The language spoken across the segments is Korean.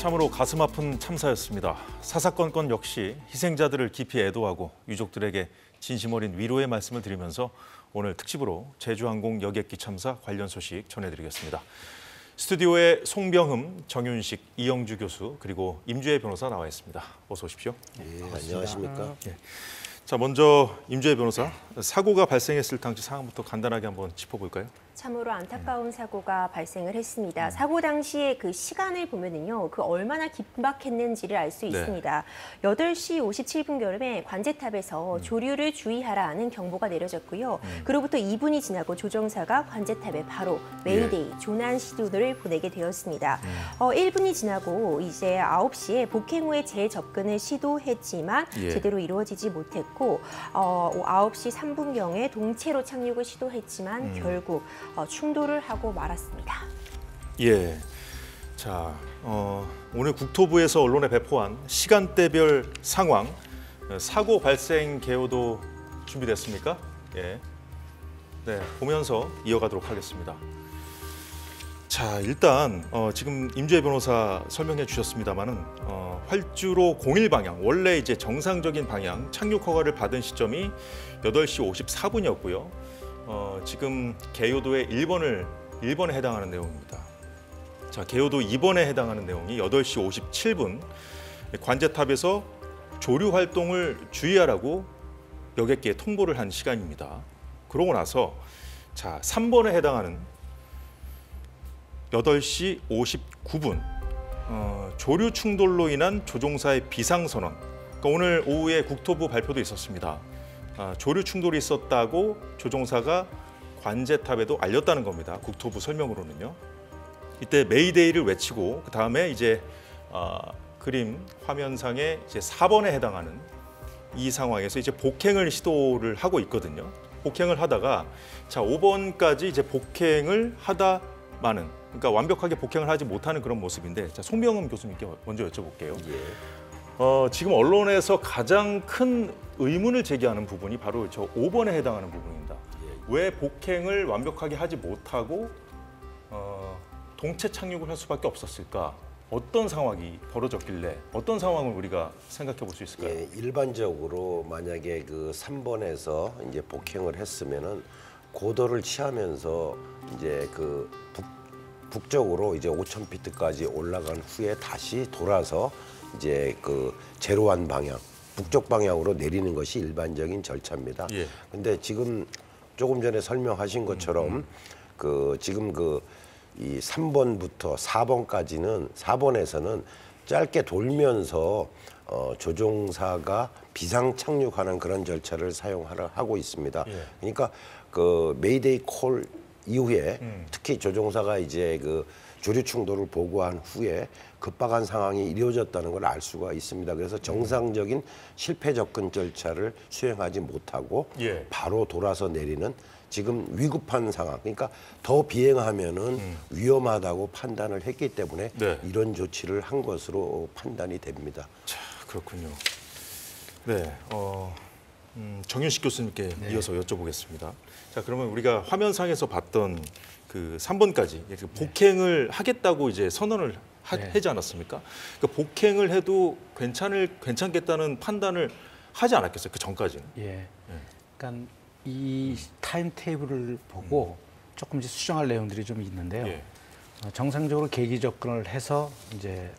참으로 가슴 아픈 참사였습니다. 사사건건 역시 희생자들을 깊이 애도하고 유족들에게 진심 어린 위로의 말씀을 드리면서 오늘 특집으로 제주항공 여객기 참사 관련 소식 전해드리겠습니다. 스튜디오에 송병흠, 정윤식, 이영주 교수 그리고 임주혜 변호사 나와 있습니다. 어서 오십시오. 예, 안녕하십니까. 예. 자, 먼저 임주혜 변호사, 사고가 발생했을 당시 상황부터 간단하게 한번 짚어볼까요? 참으로 안타까운 사고가 발생을 했습니다. 사고 당시에 그 시간을 보면은요, 그 얼마나 긴박했는지를 알 수 있습니다. 8시 57분경에 관제탑에서 조류를 주의하라는 경보가 내려졌고요. 그로부터 2분이 지나고 조종사가 관제탑에 바로 메이데이, 조난 시도를 보내게 되었습니다. 1분이 지나고 이제 9시에 복행 후에 재접근을 시도했지만 제대로 이루어지지 못했고 9시 3분경에 동체로 착륙을 시도했지만 결국 충돌을 하고 말았습니다. 예. 자, 오늘 국토부에서 언론에 배포한 시간대별 상황, 사고 발생 개요도 준비됐습니까? 예. 네, 보면서 이어가도록 하겠습니다. 자, 일단 지금 임주혜 변호사 설명해 주셨습니다만은 활주로 01 방향, 원래 이제 정상적인 방향 착륙 허가를 받은 시점이 8시 54분이었고요. 지금 개요도의 1번에 해당하는 내용입니다. 자, 개요도 2번에 해당하는 내용이 8시 57분 관제탑에서 조류 활동을 주의하라고 여객기에 통보를 한 시간입니다. 그러고 나서 자, 3번에 해당하는 8시 59분 조류 충돌로 인한 조종사의 비상선언. 그러니까 오늘 오후에 국토부 발표도 있었습니다. 조류 충돌이 있었다고 조종사가 관제탑에도 알렸다는 겁니다. 국토부 설명으로는요. 이때 메이데이를 외치고 그 다음에 이제 그림 화면상에 이제 4번에 해당하는 이 상황에서 이제 복행을 시도를 하고 있거든요. 복행을 하다가 자 5번까지 이제 복행을 하다 마는, 그러니까 완벽하게 복행을 하지 못하는 그런 모습인데, 자 송병흠 교수님께 먼저 여쭤볼게요. 지금 언론에서 가장 큰 의문을 제기하는 부분이 바로 저 5번에 해당하는 부분입니다. 왜 복행을 완벽하게 하지 못하고 동체 착륙을 할 수밖에 없었을까? 어떤 상황이 벌어졌길래 어떤 상황을 우리가 생각해 볼 수 있을까요? 예, 일반적으로 만약에 그 3번에서 이제 복행을 했으면은 고도를 취하면서 이제 그 북쪽으로 이제 5,000피트까지 올라간 후에 다시 돌아서 이제 그 제로한 방향, 북쪽 방향으로 내리는 것이 일반적인 절차입니다. 근데 지금 조금 전에 설명하신 것처럼 그 지금 그 이 3번부터 4번까지는 4번에서는 짧게 돌면서 조종사가 비상 착륙하는 그런 절차를 하고 있습니다. 그러니까 그 메이데이 콜 이후에 특히 조종사가 이제 그 조류 충돌을 보고한 후에 급박한 상황이 이루어졌다는 걸 알 수가 있습니다. 그래서 정상적인 실패 접근 절차를 수행하지 못하고 바로 돌아서 내리는 지금 위급한 상황, 그러니까 더 비행하면은 위험하다고 판단을 했기 때문에 이런 조치를 한 것으로 판단이 됩니다. 자, 그렇군요. 네, 정윤식 교수님께 이어서 여쭤보겠습니다. 자, 그러면 우리가 화면상에서 봤던 그 3번까지 복행을 하겠다고 이제 선언을 하지 않았습니까? 그러니까 복행을 해도 괜찮겠다는 판단을 하지 않았겠어요? 그 전까지는. 그러니까 이 타임 테이블을 보고 조금 이제 수정할 내용들이 좀 있는데요. 정상적으로 계기 접근을 해서 이제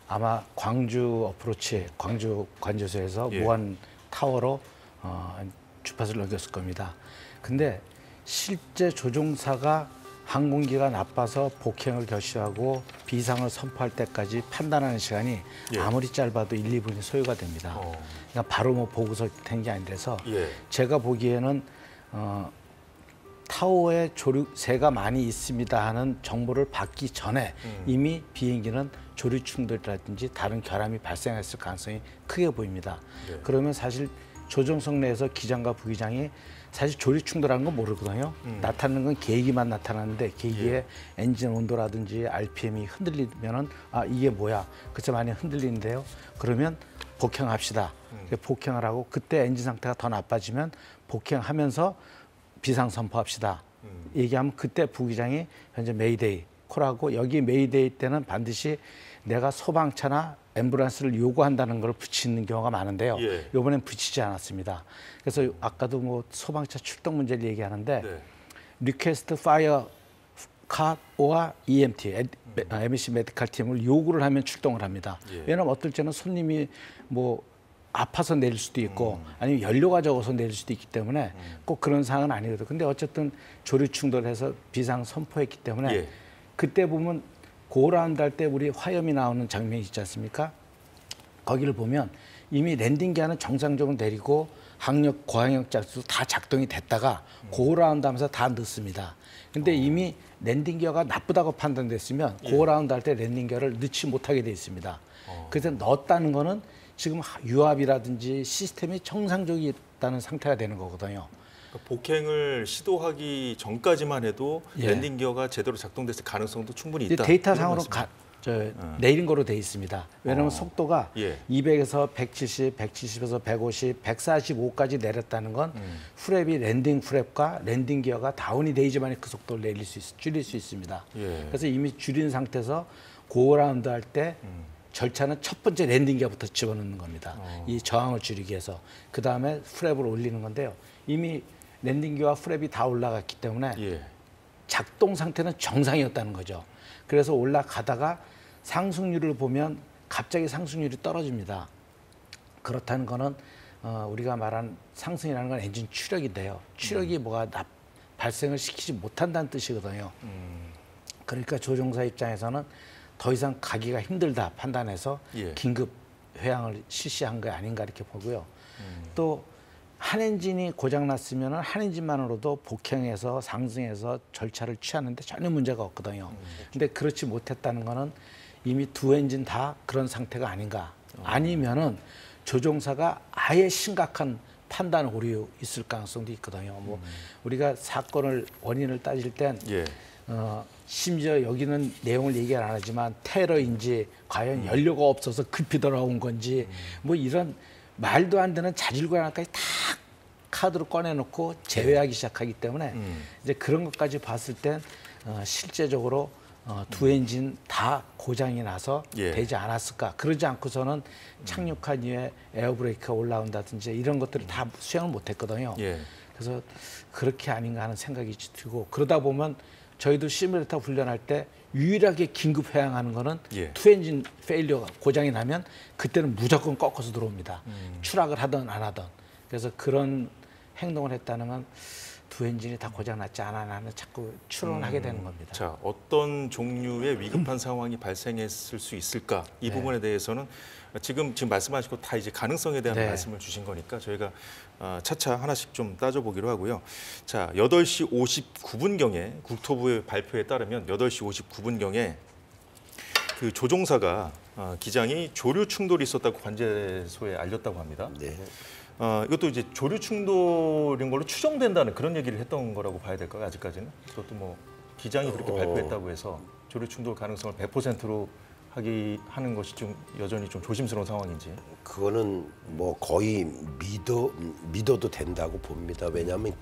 아마 광주 어프로치, 광주 관제소에서 무한 타워로 주파수를 넘겼을 겁니다. 근데 실제 조종사가 항공기가 나빠서 복행을 결심하고 비상을 선포할 때까지 판단하는 시간이 아무리 짧아도 1, 2분이 소요가 됩니다. 그러니까 바로 뭐 보고서 된 게 아니라서 제가 보기에는 타워에 조류새가 많이 있습니다 하는 정보를 받기 전에 이미 비행기는 조류 충돌이라든지 다른 결함이 발생했을 가능성이 크게 보입니다. 그러면 사실 조종석 내에서 기장과 부기장이 사실 조류 충돌하는 건 모르거든요. 나타나는 건 계기만 나타나는데 계기의 엔진 온도라든지 RPM이 흔들리면은 아 이게 뭐야? 그래서 많이 흔들리는데요. 그러면 복행합시다. 복행을 하고 그때 엔진 상태가 더 나빠지면 복행하면서 비상 선포합시다. 얘기하면 그때 부기장이 현재 메이데이 콜하고 여기 메이데이 때는 반드시 내가 소방차나 앰뷸런스를 요구한다는 걸 붙이는 경우가 많은데요. 예. 이번엔 붙이지 않았습니다. 그래서 아까도 뭐 소방차 출동 문제를 얘기하는데 네. 리퀘스트 파이어 카 or EMT, MEC 메디컬 팀을 요구를 하면 출동을 합니다. 예. 왜냐하면 어떨 때는 손님이 뭐 아파서 내릴 수도 있고 아니면 연료가 적어서 내릴 수도 있기 때문에 꼭 그런 상황은 아니거든요. 근데 어쨌든 조류 충돌해서 비상 선포했기 때문에 예. 그때 보면 고라운드 할 때 우리 화염이 나오는 장면이 있지 않습니까? 거기를 보면 이미 랜딩 기어는 정상적으로 내리고 항력, 고항력 짝수 다 작동이 됐다가 고라운드 하면서 다 넣습니다. 근데 이미 랜딩 기어가 나쁘다고 판단됐으면 고라운드 할 때 랜딩 기어를 넣지 못하게 돼 있습니다. 그래서 넣었다는 거는 지금 유압이라든지 시스템이 정상적이었다는 상태가 되는 거거든요. 그러니까 복행을 시도하기 전까지만 해도 예. 랜딩 기어가 제대로 작동됐을 가능성도 충분히 있다. 데이터상으로 이런 내린 거로 돼 있습니다. 왜냐하면 속도가 예. 200에서 170, 170에서 150, 145까지 내렸다는 건 프랩이 랜딩 프랩과 랜딩 기어가 다운이 돼야지만 그 속도를 내릴 수 줄일 수 있습니다. 예. 그래서 이미 줄인 상태에서 고라운드 할 때 절차는 첫 번째 랜딩 기어부터 집어넣는 겁니다. 이 저항을 줄이기 위해서. 그 다음에 프랩을 올리는 건데요. 이미 랜딩 기어와 프랩이 다 올라갔기 때문에 예. 작동 상태는 정상이었다는 거죠. 그래서 올라가다가 상승률을 보면 갑자기 상승률이 떨어집니다. 그렇다는 거는 우리가 말한 상승이라는 건 엔진 추력인데요. 추력이 뭐가 발생을 시키지 못한다는 뜻이거든요. 그러니까 조종사 입장에서는 더 이상 가기가 힘들다 판단해서 예. 긴급 회항을 실시한 거 아닌가 이렇게 보고요. 또 한 엔진이 고장났으면 한 엔진만으로도 복행해서 상승해서 절차를 취하는데 전혀 문제가 없거든요. 근데 그렇지 못했다는 거는 이미 두 엔진 다 그런 상태가 아닌가. 아니면은 조종사가 아예 심각한 판단 오류 있을 가능성도 있거든요. 뭐 우리가 사건을 원인을 따질 땐 예. 심지어 여기는 내용을 얘기를 안 하지만 테러인지 과연 연료가 없어서 급히 돌아온 건지 뭐 이런 말도 안 되는 자질구레한까지 다 카드로 꺼내놓고 제외하기 시작하기 때문에 이제 그런 것까지 봤을 땐 실제적으로 두 엔진 다 고장이 나서 예. 되지 않았을까. 그러지 않고서는 착륙한 이후에 에어브레이크가 올라온다든지 이런 것들을 다 수행을 못했거든요. 예. 그래서 그렇게 아닌가 하는 생각이 들고 그러다 보면 저희도 시뮬레이터 훈련할 때 유일하게 긴급 회항하는 거는 예. 투 엔진 페일리어가 고장이 나면 그때는 무조건 꺾어서 들어옵니다. 추락을 하든 안 하든. 그래서 그런 행동을 했다는 건 두 엔진이 다 고장 났지 않아 나는 자꾸 추론을 하게 되는 겁니다. 자, 어떤 종류의 위급한 상황이 발생했을 수 있을까? 이 네. 부분에 대해서는 지금 말씀하시고 다 이제 가능성에 대한 네. 말씀을 주신 거니까 저희가 차차 하나씩 좀 따져보기로 하고요. 자, 8시 59분경에 국토부의 발표에 따르면 8시 59분경에 그 조종사가 기장이 조류 충돌이 있었다고 관제소에 알렸다고 합니다. 네. 이것도 이제 조류 충돌인 걸로 추정된다는 그런 얘기를 했던 거라고 봐야 될까요? 아직까지는? 그것도 뭐 기장이 그렇게 발표했다고 해서 조류 충돌 가능성을 100%로 하는 것이 좀 여전히 좀 조심스러운 상황인지. 그거는 뭐 거의 믿어도 된다고 봅니다. 왜냐하면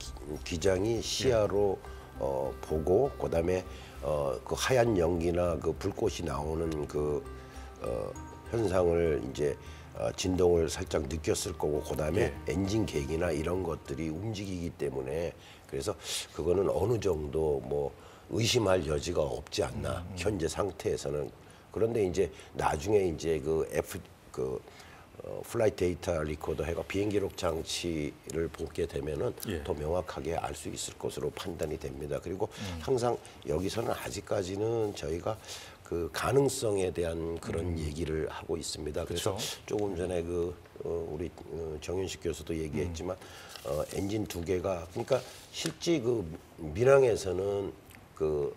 기장이 시야로 보고 그다음에 그 하얀 연기나 그 불꽃이 나오는 그 현상을 이제 진동을 살짝 느꼈을 거고 그다음에 예. 엔진 계기나 이런 것들이 움직이기 때문에 그래서 그거는 어느 정도 뭐 의심할 여지가 없지 않나 현재 상태에서는. 그런데 이제 나중에 이제 플라이트 데이터 리코더 해가 비행 기록 장치를 보게 되면은 예. 더 명확하게 알 수 있을 것으로 판단이 됩니다. 그리고 항상 여기서는 아직까지는 저희가 그 가능성에 대한 그런 얘기를 하고 있습니다. 그래서 그쵸. 조금 전에 우리 정윤식 교수도 얘기했지만 엔진 두 개가 그러니까 실제 그 민항에서는 그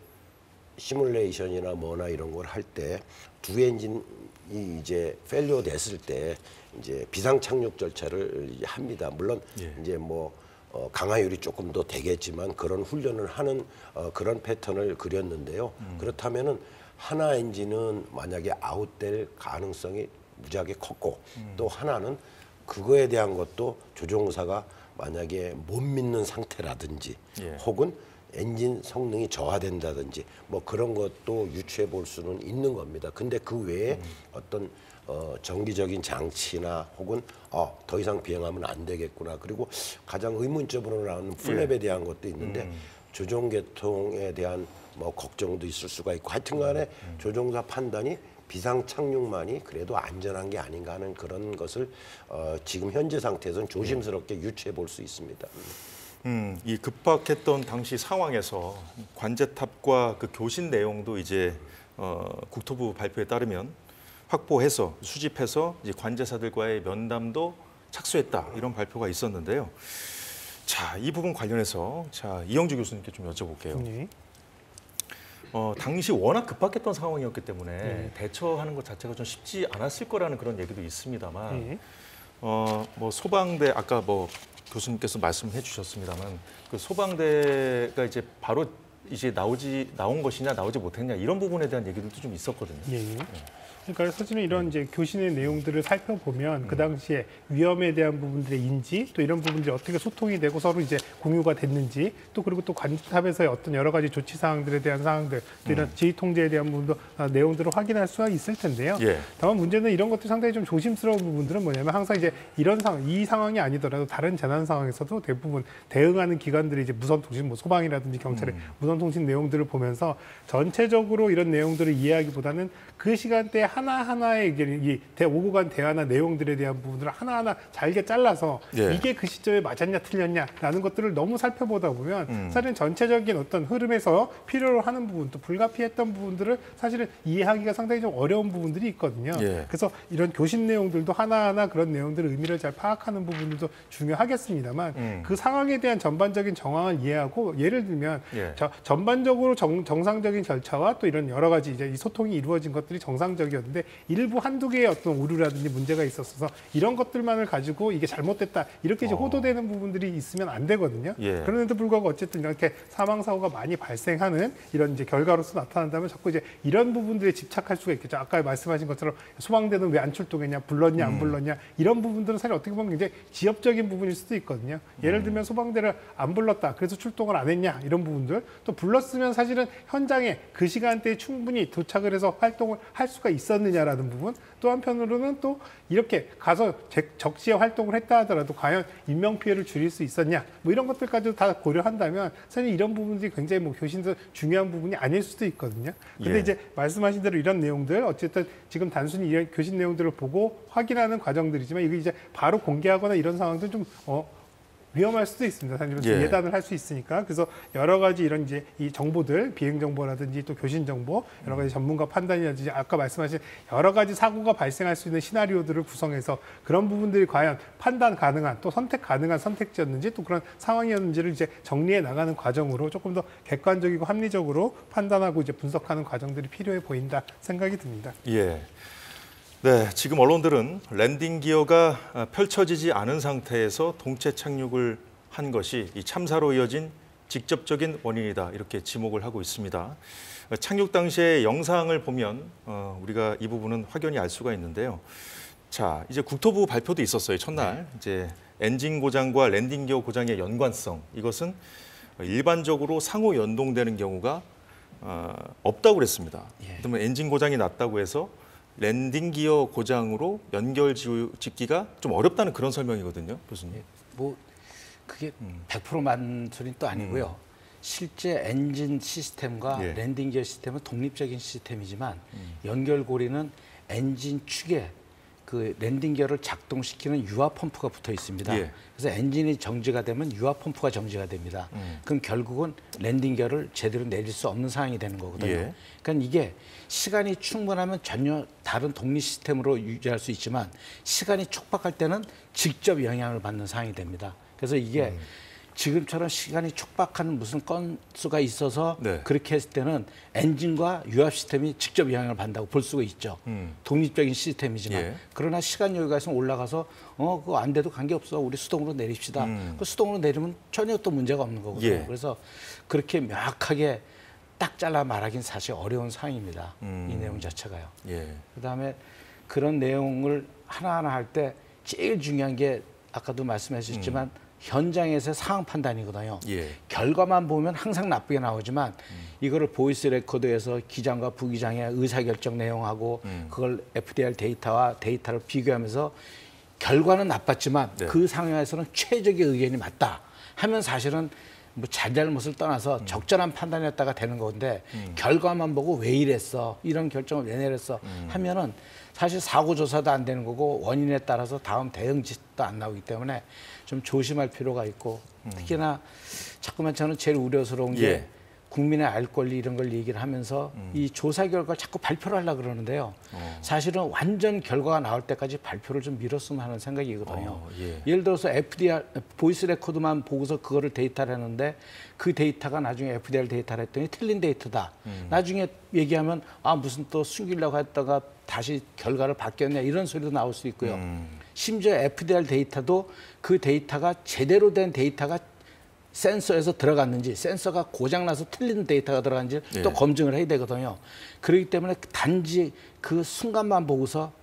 시뮬레이션이나 뭐나 이런 걸 할 때 두 엔진이 이제 페일리어 됐을 때 이제 비상 착륙 절차를 이제 합니다. 물론 예. 이제 뭐 강화율이 조금 더 되겠지만 그런 훈련을 하는 그런 패턴을 그렸는데요. 그렇다면은 하나 엔진은 만약에 아웃될 가능성이 무지하게 컸고 또 하나는 그거에 대한 것도 조종사가 만약에 못 믿는 상태라든지 예. 혹은 엔진 성능이 저하된다든지 뭐 그런 것도 유추해 볼 수는 있는 겁니다. 근데 그 외에 어떤 정기적인 장치나 혹은 더 이상 비행하면 안 되겠구나. 그리고 가장 의문점으로 나오는 플랩에 대한 것도 있는데 조종 계통에 대한 뭐 걱정도 있을 수가 있고 하여튼간에 조종사 판단이 비상 착륙만이 그래도 안전한 게 아닌가 하는 그런 것을 지금 현재 상태에서는 조심스럽게 유추해 볼 수 있습니다. 이 급박했던 당시 상황에서 관제탑과 그 교신 내용도 이제 국토부 발표에 따르면 확보해서 수집해서 이제 관제사들과의 면담도 착수했다 이런 발표가 있었는데요. 자, 이 부분 관련해서 이영주 교수님께 좀 여쭤볼게요. 네. 당시 워낙 급박했던 상황이었기 때문에 대처하는 것 자체가 좀 쉽지 않았을 거라는 그런 얘기도 있습니다만, 뭐 소방대 아까 뭐 교수님께서 말씀해 주셨습니다만 그 소방대가 이제 바로 이제 나온 것이냐 나오지 못했냐 이런 부분에 대한 얘기들도 좀 있었거든요. 예. 그러니까 사실은 이런 이제 교신의 내용들을 살펴보면 그 당시에 위험에 대한 부분들의 인지 또 이런 부분들이 어떻게 소통이 되고 서로 이제 공유가 됐는지 또 그리고 또 관제탑에서의 어떤 여러 가지 조치 사항들에 대한 사항들 또 이런 지휘 통제에 대한 부분도 내용들을 확인할 수가 있을 텐데요. 예. 다만 문제는 이런 것들이 상당히 좀 조심스러운 부분들은 뭐냐면 항상 이제 이런 상황, 이 상황이 아니더라도 다른 재난 상황에서도 대부분 대응하는 기관들이 이제 무선통신, 뭐 소방이라든지 경찰의 무선통신 내용들을 보면서 전체적으로 이런 내용들을 이해하기보다는 그 시간대에 하나하나의 이제 오고 간 대화나 내용들에 대한 부분들을 하나하나 잘게 잘라서 이게 그 시점에 맞았냐 틀렸냐라는 것들을 너무 살펴보다 보면 사실은 전체적인 어떤 흐름에서 필요로 하는 부분 또 불가피했던 부분들을 사실은 이해하기가 상당히 좀 어려운 부분들이 있거든요. 그래서 이런 교신 내용들도 하나하나 그런 내용들의 의미를 잘 파악하는 부분들도 중요하겠습니다만 그 상황에 대한 전반적인 정황을 이해하고 예를 들면 전반적으로 정상적인 절차와 또 이런 여러 가지 이제 이 소통이 이루어진 것들이 정상적이었는데 일부 한두 개의 어떤 오류라든지 문제가 있었어서 이런 것들만을 가지고 이게 잘못됐다 이렇게 이제 호도되는 부분들이 있으면 안 되거든요. 그런데도 불구하고 어쨌든 이렇게 사망 사고가 많이 발생하는 이런 이제 결과로서 나타난다면 자꾸 이제 이런 부분들에 집착할 수가 있겠죠. 아까 말씀하신 것처럼 소방대는 왜 안 출동했냐, 불렀냐, 안 불렀냐 이런 부분들은 사실 어떻게 보면 굉장히 지엽적인 부분일 수도 있거든요. 예를 들면 소방대를 안 불렀다, 그래서 출동을 안 했냐 이런 부분들 또 불렀으면 사실은 현장에 그 시간대에 충분히 도착을 해서 활동을 할 수가 있었느냐라는 부분 또 한편으로는 또 이렇게 가서 적시에 활동을 했다 하더라도 과연 인명피해를 줄일 수 있었냐 뭐 이런 것들까지도 다 고려한다면 사실 이런 부분들이 굉장히 뭐 교신에서 중요한 부분이 아닐 수도 있거든요. 근데 이제 말씀하신 대로 이런 내용들 어쨌든 지금 단순히 이런 교신 내용들을 보고 확인하는 과정들이지만 이게 이제 바로 공개하거나 이런 상황들은 좀 위험할 수도 있습니다. 사실은 예단을 할 수 있으니까. 그래서 여러 가지 이런 이제 이 정보들, 비행 정보라든지 또 교신 정보, 여러 가지 전문가 판단이라든지 아까 말씀하신 여러 가지 사고가 발생할 수 있는 시나리오들을 구성해서 그런 부분들이 과연 판단 가능한 또 선택 가능한 선택지였는지 또 그런 상황이었는지를 이제 정리해 나가는 과정으로 조금 더 객관적이고 합리적으로 판단하고 이제 분석하는 과정들이 필요해 보인다 생각이 듭니다. 네, 지금 언론들은 랜딩 기어가 펼쳐지지 않은 상태에서 동체 착륙을 한 것이 이 참사로 이어진 직접적인 원인이다 이렇게 지목을 하고 있습니다. 착륙 당시의 영상을 보면 우리가 이 부분은 확연히 알 수가 있는데요. 자, 이제 국토부 발표도 있었어요. 첫날 이제 엔진 고장과 랜딩 기어 고장의 연관성 이것은 일반적으로 상호 연동되는 경우가 없다고 그랬습니다. 그러면 엔진 고장이 났다고 해서 랜딩 기어 고장으로 연결 짓기가 좀 어렵다는 그런 설명이거든요, 교수님. 뭐 그게 100% 맞는 소리는 또 아니고요. 실제 엔진 시스템과 랜딩 기어 시스템은 독립적인 시스템이지만 연결고리는 엔진 축에 그 랜딩 기어를 작동시키는 유압 펌프가 붙어 있습니다. 그래서 엔진이 정지가 되면 유압 펌프가 정지가 됩니다. 그럼 결국은 랜딩 기어를 제대로 내릴 수 없는 상황이 되는 거거든요. 그러니까 이게 시간이 충분하면 전혀 다른 독립 시스템으로 유지할 수 있지만 시간이 촉박할 때는 직접 영향을 받는 상황이 됩니다. 그래서 이게 지금처럼 시간이 촉박한 무슨 건수가 있어서 그렇게 했을 때는 엔진과 유압 시스템이 직접 영향을 받는다고 볼 수가 있죠. 독립적인 시스템이지만. 그러나 시간 여유가 있으면 올라가서 그거 안 돼도 관계없어. 우리 수동으로 내립시다. 그 수동으로 내리면 전혀 또 문제가 없는 거거든요. 그래서 그렇게 명확하게 딱 잘라 말하기는 사실 어려운 상황입니다. 이 내용 자체가요. 그다음에 그런 내용을 하나하나 할 때 제일 중요한 게 아까도 말씀하셨지만 현장에서의 상황 판단이거든요. 예. 결과만 보면 항상 나쁘게 나오지만 이거를 보이스 레코더에서 기장과 부기장의 의사결정 내용하고 그걸 FDR 데이터와 데이터를 비교하면서 결과는 나빴지만 네. 그 상황에서는 최적의 의견이 맞다 하면 사실은 뭐 잘잘못을 떠나서 적절한 판단이었다가 되는 건데 결과만 보고 왜 이랬어 이런 결정을 왜 내렸어 하면은 사실 사고 조사도 안 되는 거고 원인에 따라서 다음 대응 지도 안 나오기 때문에 좀 조심할 필요가 있고 특히나 자꾸만 저는 제일 우려스러운 게 예. 국민의 알 권리 이런 걸 얘기를 하면서 이 조사 결과를 자꾸 발표를 하려고 그러는데요. 사실은 완전 결과가 나올 때까지 발표를 좀 미뤘으면 하는 생각이거든요. 예. 예를 들어서 FDR 보이스 레코드만 보고서 그거를 데이터를 했는데 그 데이터가 나중에 FDR 데이터를 했더니 틀린 데이터다. 나중에 얘기하면 아 무슨 또 숨기려고 했다가 다시 결과를 바뀌었냐 이런 소리도 나올 수 있고요. 심지어 FDR 데이터도 그 데이터가 제대로 된 데이터가 센서에서 들어갔는지 센서가 고장나서 틀린 데이터가 들어갔는지 예. 또 검증을 해야 되거든요. 그렇기 때문에 단지 그 순간만 보고서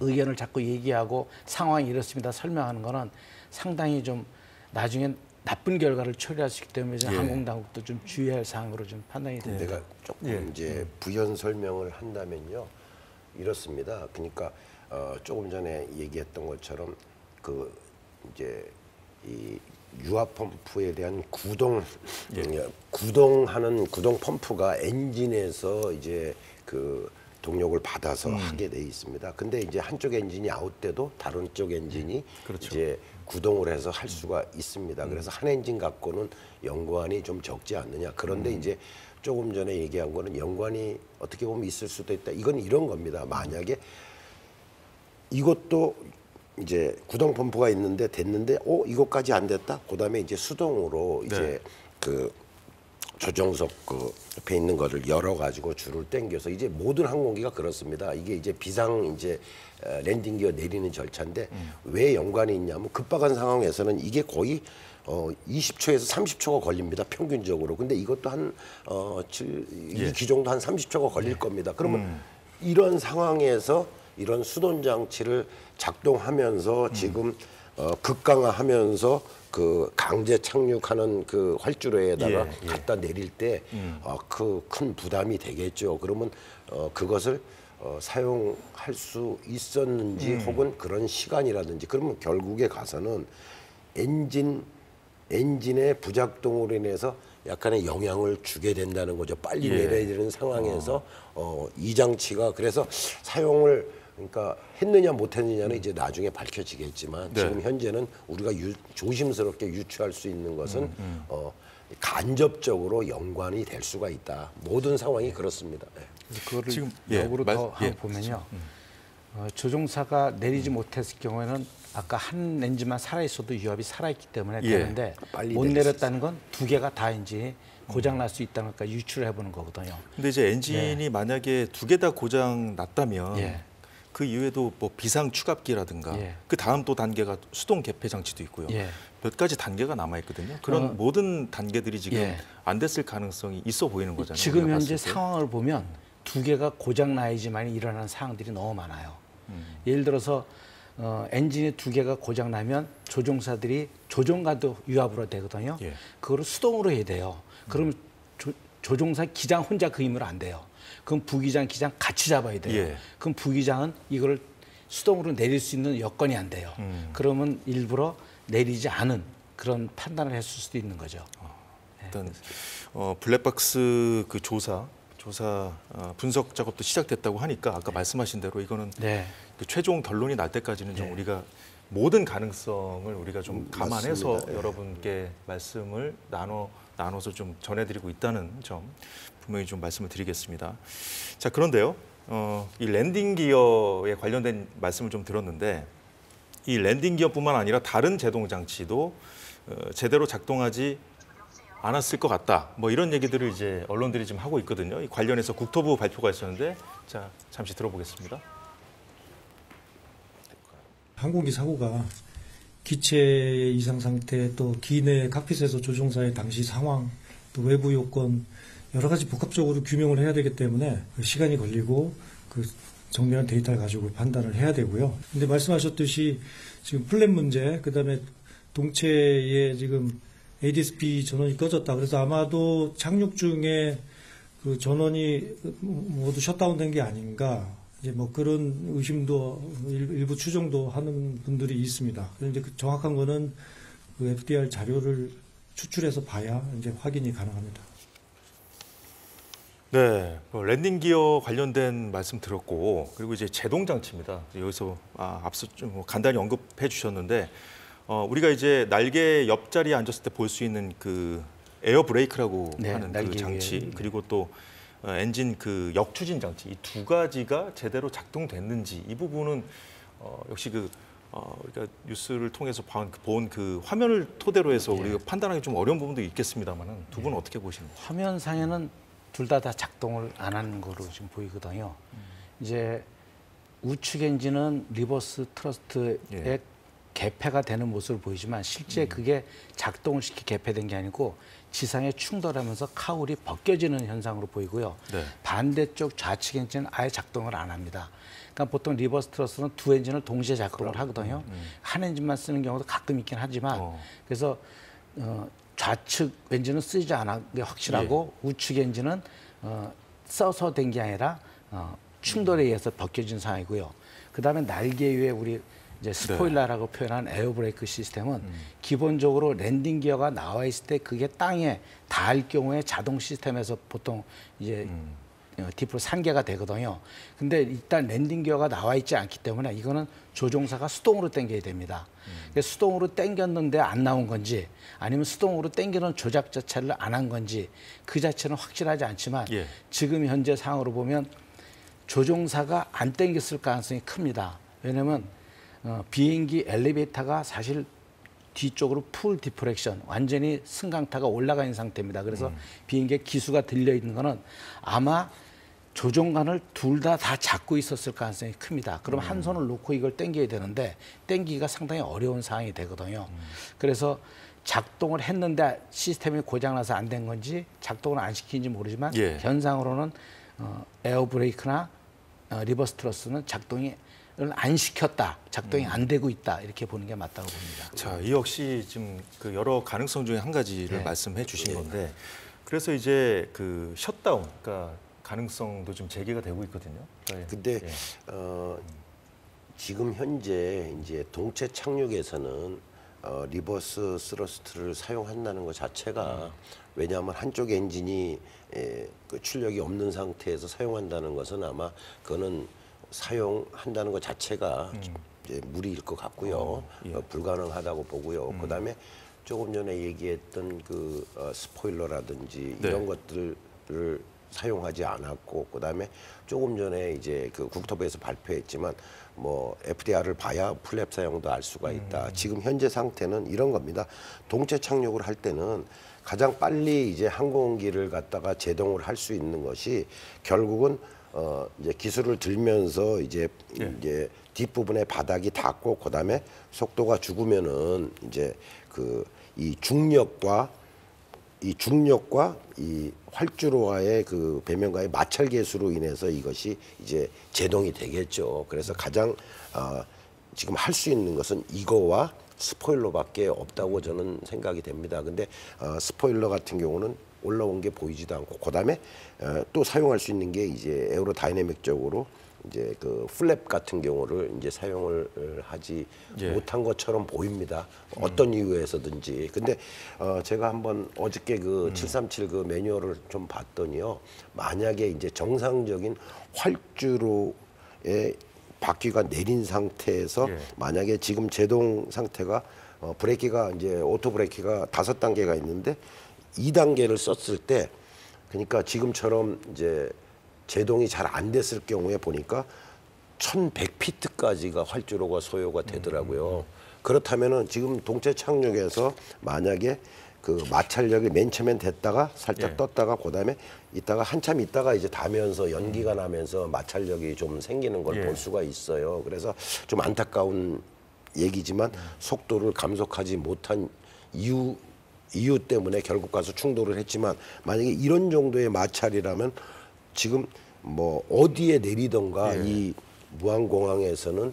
의견을 자꾸 얘기하고 상황이 이렇습니다 설명하는 거는 상당히 좀 나중엔 나쁜 결과를 초래할 수 있기 때문에 예. 항공당국도 좀 주의할 사항으로 좀 판단이 됩니다. 내가 조금 예. 이제 부연 설명을 한다면요 이렇습니다. 그러니까 조금 전에 얘기했던 것처럼 그 이제 이 유압 펌프에 대한 구동하는 구동 펌프가 엔진에서 이제 그 동력을 받아서 하게 돼 있습니다. 근데 이제 한쪽 엔진이 아웃돼도 다른 쪽 엔진이 그렇죠. 이제 구동을 해서 할 수가 있습니다. 그래서 한 엔진 갖고는 연관이 좀 적지 않느냐. 그런데 이제 조금 전에 얘기한 거는 연관이 어떻게 보면 있을 수도 있다. 이건 이런 겁니다. 만약에 이것도 이제 구동 펌프가 있는데 됐는데 이것까지 안 됐다. 그다음에 이제 수동으로 이제 그 조종석 그 옆에 있는 거를 열어 가지고 줄을 당겨서 이제 모든 항공기가 그렇습니다. 이게 이제 비상 이제 랜딩 기어 내리는 절차인데 왜 연관이 있냐면 급박한 상황에서는 이게 거의 20초에서 30초가 걸립니다. 평균적으로. 근데 이것도 이 기종도 한 30초가 걸릴 겁니다. 그러면 이런 상황에서 이런 수동 장치를 작동하면서 지금 극강화하면서 그 강제 착륙하는 그 활주로에다가 갖다 내릴 때 그 큰 부담이 되겠죠. 그러면 그것을 사용할 수 있었는지 혹은 그런 시간이라든지 그러면 결국에 가서는 엔진의 부작동으로 인해서 약간의 영향을 주게 된다는 거죠. 빨리 내려야 되는 상황에서 이 장치가 그래서 사용을 그러니까 했느냐 못했느냐는 이제 나중에 밝혀지겠지만 지금 현재는 우리가 조심스럽게 유추할 수 있는 것은 간접적으로 연관이 될 수가 있다. 모든 상황이 그렇습니다. 그거를 지금, 역으로 더 한번 보면요. 조종사가 내리지 못했을 경우에는 아까 한 엔진만 살아있어도 유압이 살아있기 때문에 되는데 못 내렸다는 건 두 개가 다 이제 고장 날 수 있다는 것까지 유추를 해보는 거거든요. 근데 이제 엔진이 만약에 두 개 다 고장 났다면 그 이후에도 뭐 비상 추갑기라든가 그 다음 또 단계가 수동 개폐 장치도 있고요. 몇 가지 단계가 남아 있거든요. 그런 모든 단계들이 지금 안 됐을 가능성이 있어 보이는 거잖아요. 지금 현재 상황을 보면 두 개가 고장 나야지만 일어나는 상황들이 너무 많아요. 예를 들어서 엔진이 두 개가 고장 나면 조종사들이 조종가도 유압으로 되거든요. 그거를 수동으로 해야 돼요. 그러면 조종사 기장 혼자 그 힘으로 안 돼요. 그럼 부기장, 기장 같이 잡아야 돼요. 그럼 부기장은 이걸 수동으로 내릴 수 있는 여건이 안 돼요. 그러면 일부러 내리지 않은 그런 판단을 했을 수도 있는 거죠. 일단 블랙박스 그 조사 분석 작업도 시작됐다고 하니까 아까 나말씀하신 대로 이거는 그 최종 결론이 날 때까지는 좀 우리가 모든 가능성을 우리가 좀 감안해서 맞습니다. 여러분께 말씀을 나눠서 좀 전해드리고 있다는 점 분명히 좀 말씀을 드리겠습니다. 자, 그런데요, 이 랜딩 기어에 관련된 말씀을 좀 들었는데 이 랜딩 기어뿐만 아니라 다른 제동 장치도 제대로 작동하지 않았을 것 같다. 뭐 이런 얘기들을 이제 언론들이 지금 하고 있거든요. 이 관련해서 국토부 발표가 있었는데, 자 잠시 들어보겠습니다. 항공기 사고가 기체 이상 상태, 또 기내 칵핏에서 조종사의 당시 상황, 또 외부 요건 여러 가지 복합적으로 규명을 해야 되기 때문에 시간이 걸리고 그 정밀한 데이터를 가지고 판단을 해야 되고요. 근데 말씀하셨듯이 지금 플랫 문제, 그다음에 동체에 지금 ADS-B 전원이 꺼졌다. 그래서 아마도 착륙 중에 그 전원이 모두 셧다운된 게 아닌가. 이제 뭐 그런 의심도 일부 추정도 하는 분들이 있습니다. 그런데 그 정확한 거는 그 FDR 자료를 추출해서 봐야 이제 확인이 가능합니다. 네, 랜딩 기어 관련된 말씀 들었고, 그리고 이제 제동 장치입니다. 여기서 앞서 좀 간단히 언급해 주셨는데, 우리가 이제 날개 옆자리에 앉았을 때 볼 수 있는 그 에어 브레이크라고 하는 그 장치, 그리고 또 엔진 그 역추진 장치, 이 두 가지가 제대로 작동됐는지 이 부분은 역시 우리가 뉴스를 통해서 본 그 화면을 토대로 해서 우리가 판단하기 좀 어려운 부분도 있겠습니다만은 두 분은 어떻게 보시는지? 화면상에는 둘 다 작동을 안 하는 거로 지금 보이거든요. 이제 우측 엔진은 리버스 트러스트에 개폐가 되는 모습을 보이지만 실제 그게 작동을 시키 개폐된 게 아니고 지상에 충돌하면서 카울이 벗겨지는 현상으로 보이고요. 네. 반대쪽 좌측 엔진은 아예 작동을 안 합니다. 그러니까 보통 리버스 트러스는 두 엔진을 동시에 작동을 하거든요. 한 엔진만 쓰는 경우도 가끔 있긴 하지만 그래서 좌측 엔진은 쓰이지 않은 게 확실하고 우측 엔진은 써서 된 게 아니라 충돌에 의해서 벗겨진 상황이고요. 그다음에 날개 위에 우리 이제 스포일러라고 표현한 에어브레이크 시스템은 기본적으로 랜딩 기어가 나와 있을 때 그게 땅에 닿을 경우에 자동 시스템에서 보통 이제 디프로 상계가 되거든요. 근데 일단 랜딩 기어가 나와 있지 않기 때문에 이거는 조종사가 수동으로 당겨야 됩니다. 수동으로 당겼는데 안 나온 건지 아니면 수동으로 당기는 조작 자체를 안 한 건지 그 자체는 확실하지 않지만 지금 현재 상황으로 보면 조종사가 안 당겼을 가능성이 큽니다. 왜냐하면 비행기 엘리베이터가 사실 뒤쪽으로 풀 디프렉션, 완전히 승강타가 올라가 있는 상태입니다. 그래서 비행기의 기수가 들려 있는 거는 아마 조종관을 둘 다 잡고 있었을 가능성이 큽니다. 그럼 한 손을 놓고 이걸 당겨야 되는데 당기기가 상당히 어려운 상황이 되거든요. 그래서 작동을 했는데 시스템이 고장나서 안 된 건지 작동을 안 시키는지 모르지만 현상으로는 에어브레이크나 리버스 트러스는 작동이 안 시켰다, 작동이 안 되고 있다 이렇게 보는 게 맞다고 봅니다. 자, 이 역시 지금 그 여러 가능성 중에 한 가지를 말씀해 주신 건데, 그래서 이제 그 셧다운, 그러니까 가능성도 좀 제기가 되고 있거든요. 근데 지금 현재 이제 동체 착륙에서는 리버스 스러스트를 사용한다는 것 자체가 왜냐하면 한쪽 엔진이 그 출력이 없는 상태에서 사용한다는 것은 아마 그거는 사용한다는 것 자체가 이제 무리일 것 같고요. 불가능하다고 보고요. 그다음에 조금 전에 얘기했던 그 스포일러라든지 이런 것들을 사용하지 않았고, 그다음에 조금 전에 이제 그 국토부에서 발표했지만 뭐 FDR을 봐야 플랩 사용도 알 수가 있다. 지금 현재 상태는 이런 겁니다. 동체 착륙을 할 때는 가장 빨리 이제 항공기를 갖다가 제동을 할 수 있는 것이 결국은 이제 기술을 들면서 이제 뒷부분에 바닥이 닿고 그다음에 속도가 죽으면은 이제 그 이 중력과 이 활주로와의 그 배면과의 마찰 계수로 인해서 이것이 이제 제동이 되겠죠. 그래서 가장 지금 할 수 있는 것은 이거와 스포일러밖에 없다고 저는 생각이 됩니다. 근데 스포일러 같은 경우는 올라온 게 보이지도 않고, 그다음에 또 사용할 수 있는 게 이제 에어로다이내믹적으로 이제 그 플랩 같은 경우를 이제 사용을 하지 못한 것처럼 보입니다. 어떤 이유에서든지. 근데 제가 한번 어저께 그 737 그 매뉴얼을 좀 봤더니요. 만약에 이제 정상적인 활주로에 바퀴가 내린 상태에서 만약에 지금 제동 상태가 브레이크가 이제 오토 브레이크가 5단계가 있는데 2단계를 썼을 때, 그러니까 지금처럼 이제 제동이 잘 안 됐을 경우에 보니까 1100피트까지가 활주로가 소요가 되더라고요. 그렇다면은 지금 동체 착륙에서 만약에 그 마찰력이 맨 처음엔 됐다가 살짝 떴다가 그다음에 있다가 한참 있다가 이제 닿으면서 연기가 나면서 마찰력이 좀 생기는 걸 볼 수가 있어요. 그래서 좀 안타까운 얘기지만 속도를 감속하지 못한 이유 때문에 결국 가서 충돌을 했지만, 만약에 이런 정도의 마찰이라면 지금 뭐 어디에 내리던가 이 무안공항에서는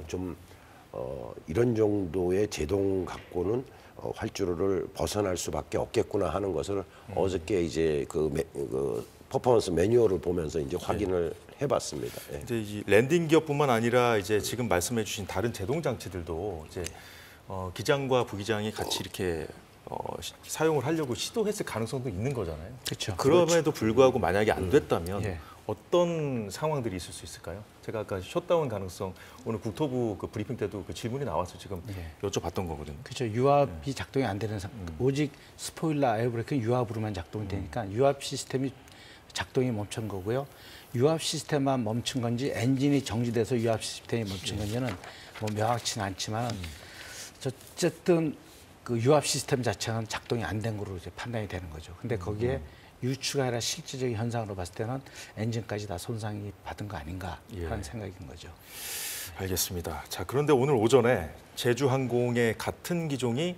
좀 이런 정도의 제동 갖고는 활주로를 벗어날 수밖에 없겠구나 하는 것을 어저께 이제 그 퍼포먼스 매뉴얼을 보면서 이제 확인을 해봤습니다. 예. 이제 이 랜딩 기어뿐만 아니라 이제 지금 말씀해주신 다른 제동 장치들도 이제 기장과 부기장이 같이 이렇게 사용을 하려고 시도했을 가능성도 있는 거잖아요. 그렇죠. 그럼에도 불구하고 만약에 안 됐다면 예. 어떤 상황들이 있을 수 있을까요? 제가 아까 셧다운 가능성 오늘 국토부 그 브리핑 때도 그 질문이 나와서 지금 여쭤봤던 거거든요. 그렇죠. 유압이 작동이 안 되는 오직 스포일러 에어브레이크는 유압으로만 작동이 되니까 유압 시스템이 작동이 멈춘 거고요. 유압 시스템만 멈춘 건지 엔진이 정지돼서 유압 시스템이 멈춘 건지는 뭐 명확치는 않지만 어쨌든 그 유압 시스템 자체는 작동이 안 된 거로 이제 판단이 되는 거죠. 근데 거기에 유추가 아니라 실질적인 현상으로 봤을 때는 엔진까지 다 손상이 받은 거 아닌가 하는 생각인 거죠. 알겠습니다. 자, 그런데 오늘 오전에 제주항공의 같은 기종이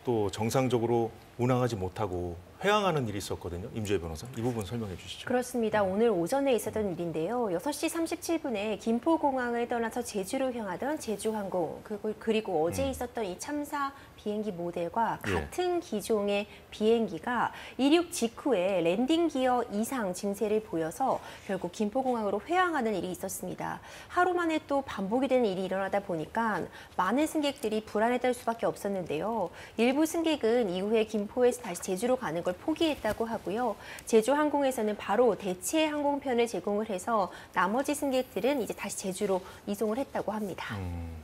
또 정상적으로 운항하지 못하고 회항하는 일이 있었거든요. 임주혜 변호사, 이 부분 설명해 주시죠. 그렇습니다. 오늘 오전에 있었던 일인데요. 6시 37분에 김포공항을 떠나서 제주로 향하던 제주항공, 그리고 어제 있었던 이 참사 비행기 모델과 같은 기종의 비행기가 이륙 직후에 랜딩 기어 이상 증세를 보여서 결국 김포공항으로 회항하는 일이 있었습니다. 하루 만에 또 반복이 되는 일이 일어나다 보니까 많은 승객들이 불안에 떨 수밖에 없었는데요. 일부 승객은 이후에 김포에서 다시 제주로 가는 걸 포기했다고 하고요. 제주항공에서는 바로 대체 항공편을 제공을 해서 나머지 승객들은 이제 다시 제주로 이송을 했다고 합니다.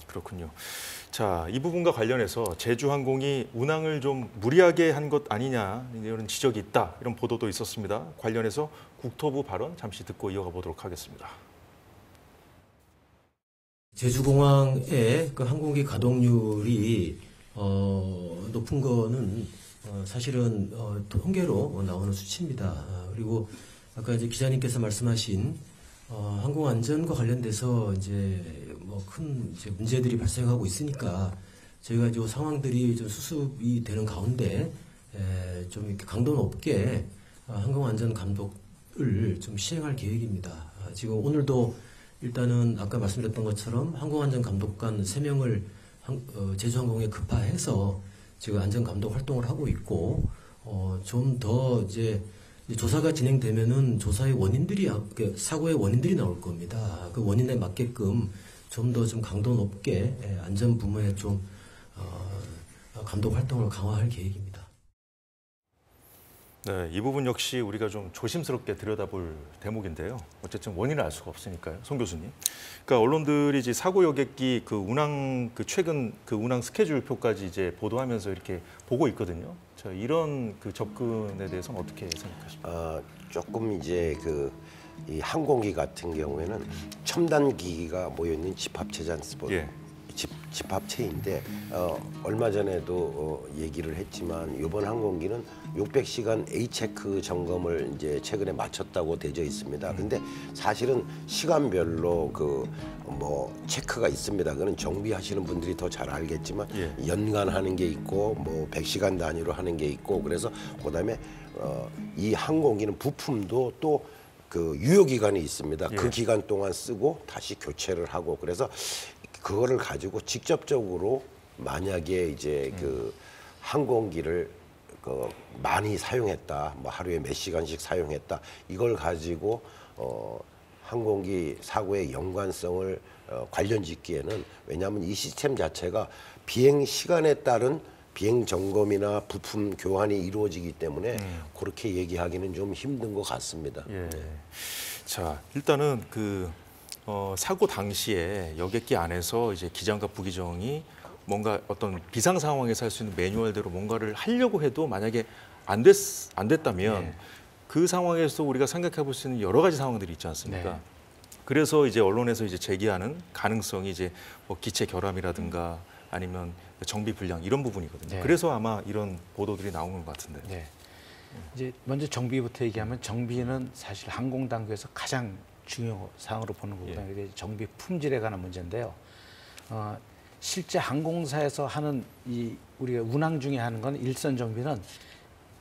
그렇군요. 자, 이 부분과 관련해서 제주항공이 운항을 좀 무리하게 한 것 아니냐 이런 지적이 있다 이런 보도도 있었습니다. 관련해서 국토부 발언 잠시 듣고 이어가 보도록 하겠습니다. 제주공항의 그 항공기 가동률이 높은 거는 사실은 통계로 나오는 수치입니다. 그리고 아까 이제 기자님께서 말씀하신 항공 안전과 관련돼서 이제 뭐 큰 이제 문제들이 발생하고 있으니까 저희가 이제 상황들이 좀 수습이 되는 가운데 좀 이렇게 강도 높게 항공 안전 감독을 좀 시행할 계획입니다. 지금 오늘도 일단은 아까 말씀드렸던 것처럼 항공 안전 감독관 3명을 제주항공에 급파해서 지금 안전 감독 활동을 하고 있고 좀 더 이제 조사가 진행되면은 조사의 원인들이 사고의 원인들이 나올 겁니다. 그 원인에 맞게끔 좀 더 좀 강도 높게 안전 부문에 좀 감독 활동을 강화할 계획입니다. 네, 이 부분 역시 우리가 좀 조심스럽게 들여다볼 대목인데요. 어쨌든 원인을 알 수가 없으니까요, 송 교수님. 그러니까 언론들이 이제 사고 여객기 그 운항 최근 그 운항 스케줄표까지 이제 보도하면서 이렇게 보고 있거든요. 자, 이런 그 접근에 대해서는 어떻게 생각하십니까? 조금 이제 이 항공기 같은 경우에는 첨단 기기가 모여 있는 집합체지 않습니까? 예. 집합체인데 얼마 전에도 얘기를 했지만 이번 항공기는 600시간 A체크 점검을 이제 최근에 마쳤다고 되어 있습니다. 근데 사실은 시간별로 뭐 체크가 있습니다. 그건 정비하시는 분들이 더 잘 알겠지만 연간 하는 게 있고 뭐 100시간 단위로 하는 게 있고 그래서 그다음에 이 항공기는 부품도 또 그 유효 기간이 있습니다. 그 기간 동안 쓰고 다시 교체를 하고 그래서 그거를 가지고 직접적으로 만약에 이제 그 항공기를 많이 사용했다, 뭐 하루에 몇 시간씩 사용했다, 이걸 가지고 항공기 사고의 연관성을 관련짓기에는 왜냐하면 이 시스템 자체가 비행 시간에 따른 비행 점검이나 부품 교환이 이루어지기 때문에 그렇게 얘기하기는 좀 힘든 것 같습니다. 예. 자, 일단은 사고 당시에 여객기 안에서 이제 기장과 부기장이 뭔가 어떤 비상 상황에서 할 수 있는 매뉴얼대로 뭔가를 하려고 해도 만약에 안 됐다면 그 상황에서 우리가 생각해 볼 수 있는 여러 가지 상황들이 있지 않습니까? 네. 그래서 이제 언론에서 이제 제기하는 가능성이 이제 뭐 기체 결함이라든가 아니면 정비 불량 이런 부분이거든요. 네. 그래서 아마 이런 보도들이 나오는 것 같은데. 네. 이제 먼저 정비부터 얘기하면 정비는 사실 항공 당국에서 가장 중요 사항으로 보는 거거든요. 이게 정비 품질에 관한 문제인데요. 실제 항공사에서 하는 우리가 운항 중에 하는 건 일선 정비는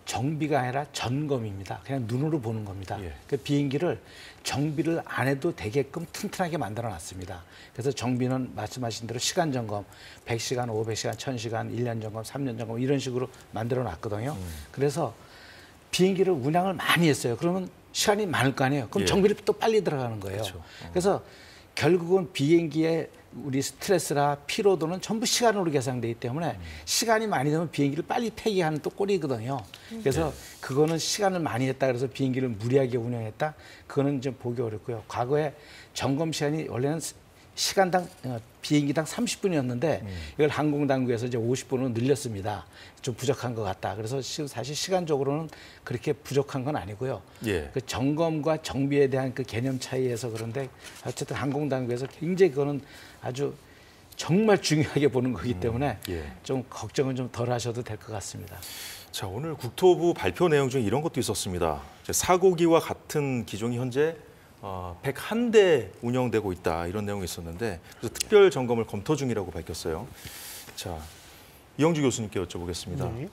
정비가 아니라 점검입니다. 그냥 눈으로 보는 겁니다. 예. 그 비행기를 정비를 안 해도 되게끔 튼튼하게 만들어 놨습니다. 그래서 정비는 말씀하신 대로 시간 점검, 100시간, 500시간, 1000시간, 1년 점검, 3년 점검 이런 식으로 만들어 놨거든요. 그래서 비행기를 운항을 많이 했어요. 그러면 시간이 많을 거 아니에요. 그럼 예. 정비를 또 빨리 들어가는 거예요. 그렇죠. 그래서 결국은 비행기의 우리 스트레스나 피로도는 전부 시간으로 계산되기 때문에 시간이 많이 되면 비행기를 빨리 폐기하는 또 꼴이거든요. 그래서 그거는 시간을 많이 했다 그래서 비행기를 무리하게 운영했다. 그거는 좀 보기 어렵고요. 과거에 점검 시간이 원래는 시간당 비행기당 30분이었는데 이걸 항공당국에서 이제 50분으로 늘렸습니다. 좀 부족한 것 같다. 그래서 사실 시간적으로는 그렇게 부족한 건 아니고요. 예. 그 점검과 정비에 대한 그 개념 차이에서 그런데 어쨌든 항공당국에서 굉장히 그거는 아주 정말 중요하게 보는 거기 때문에 예. 좀 걱정은 좀 덜 하셔도 될 것 같습니다. 자, 오늘 국토부 발표 내용 중에 이런 것도 있었습니다. 사고기와 같은 기종이 현재 101대 운영되고 있다 이런 내용이 있었는데 그래서 특별 점검을 검토 중이라고 밝혔어요. 자, 이영주 교수님께 여쭤보겠습니다. 네.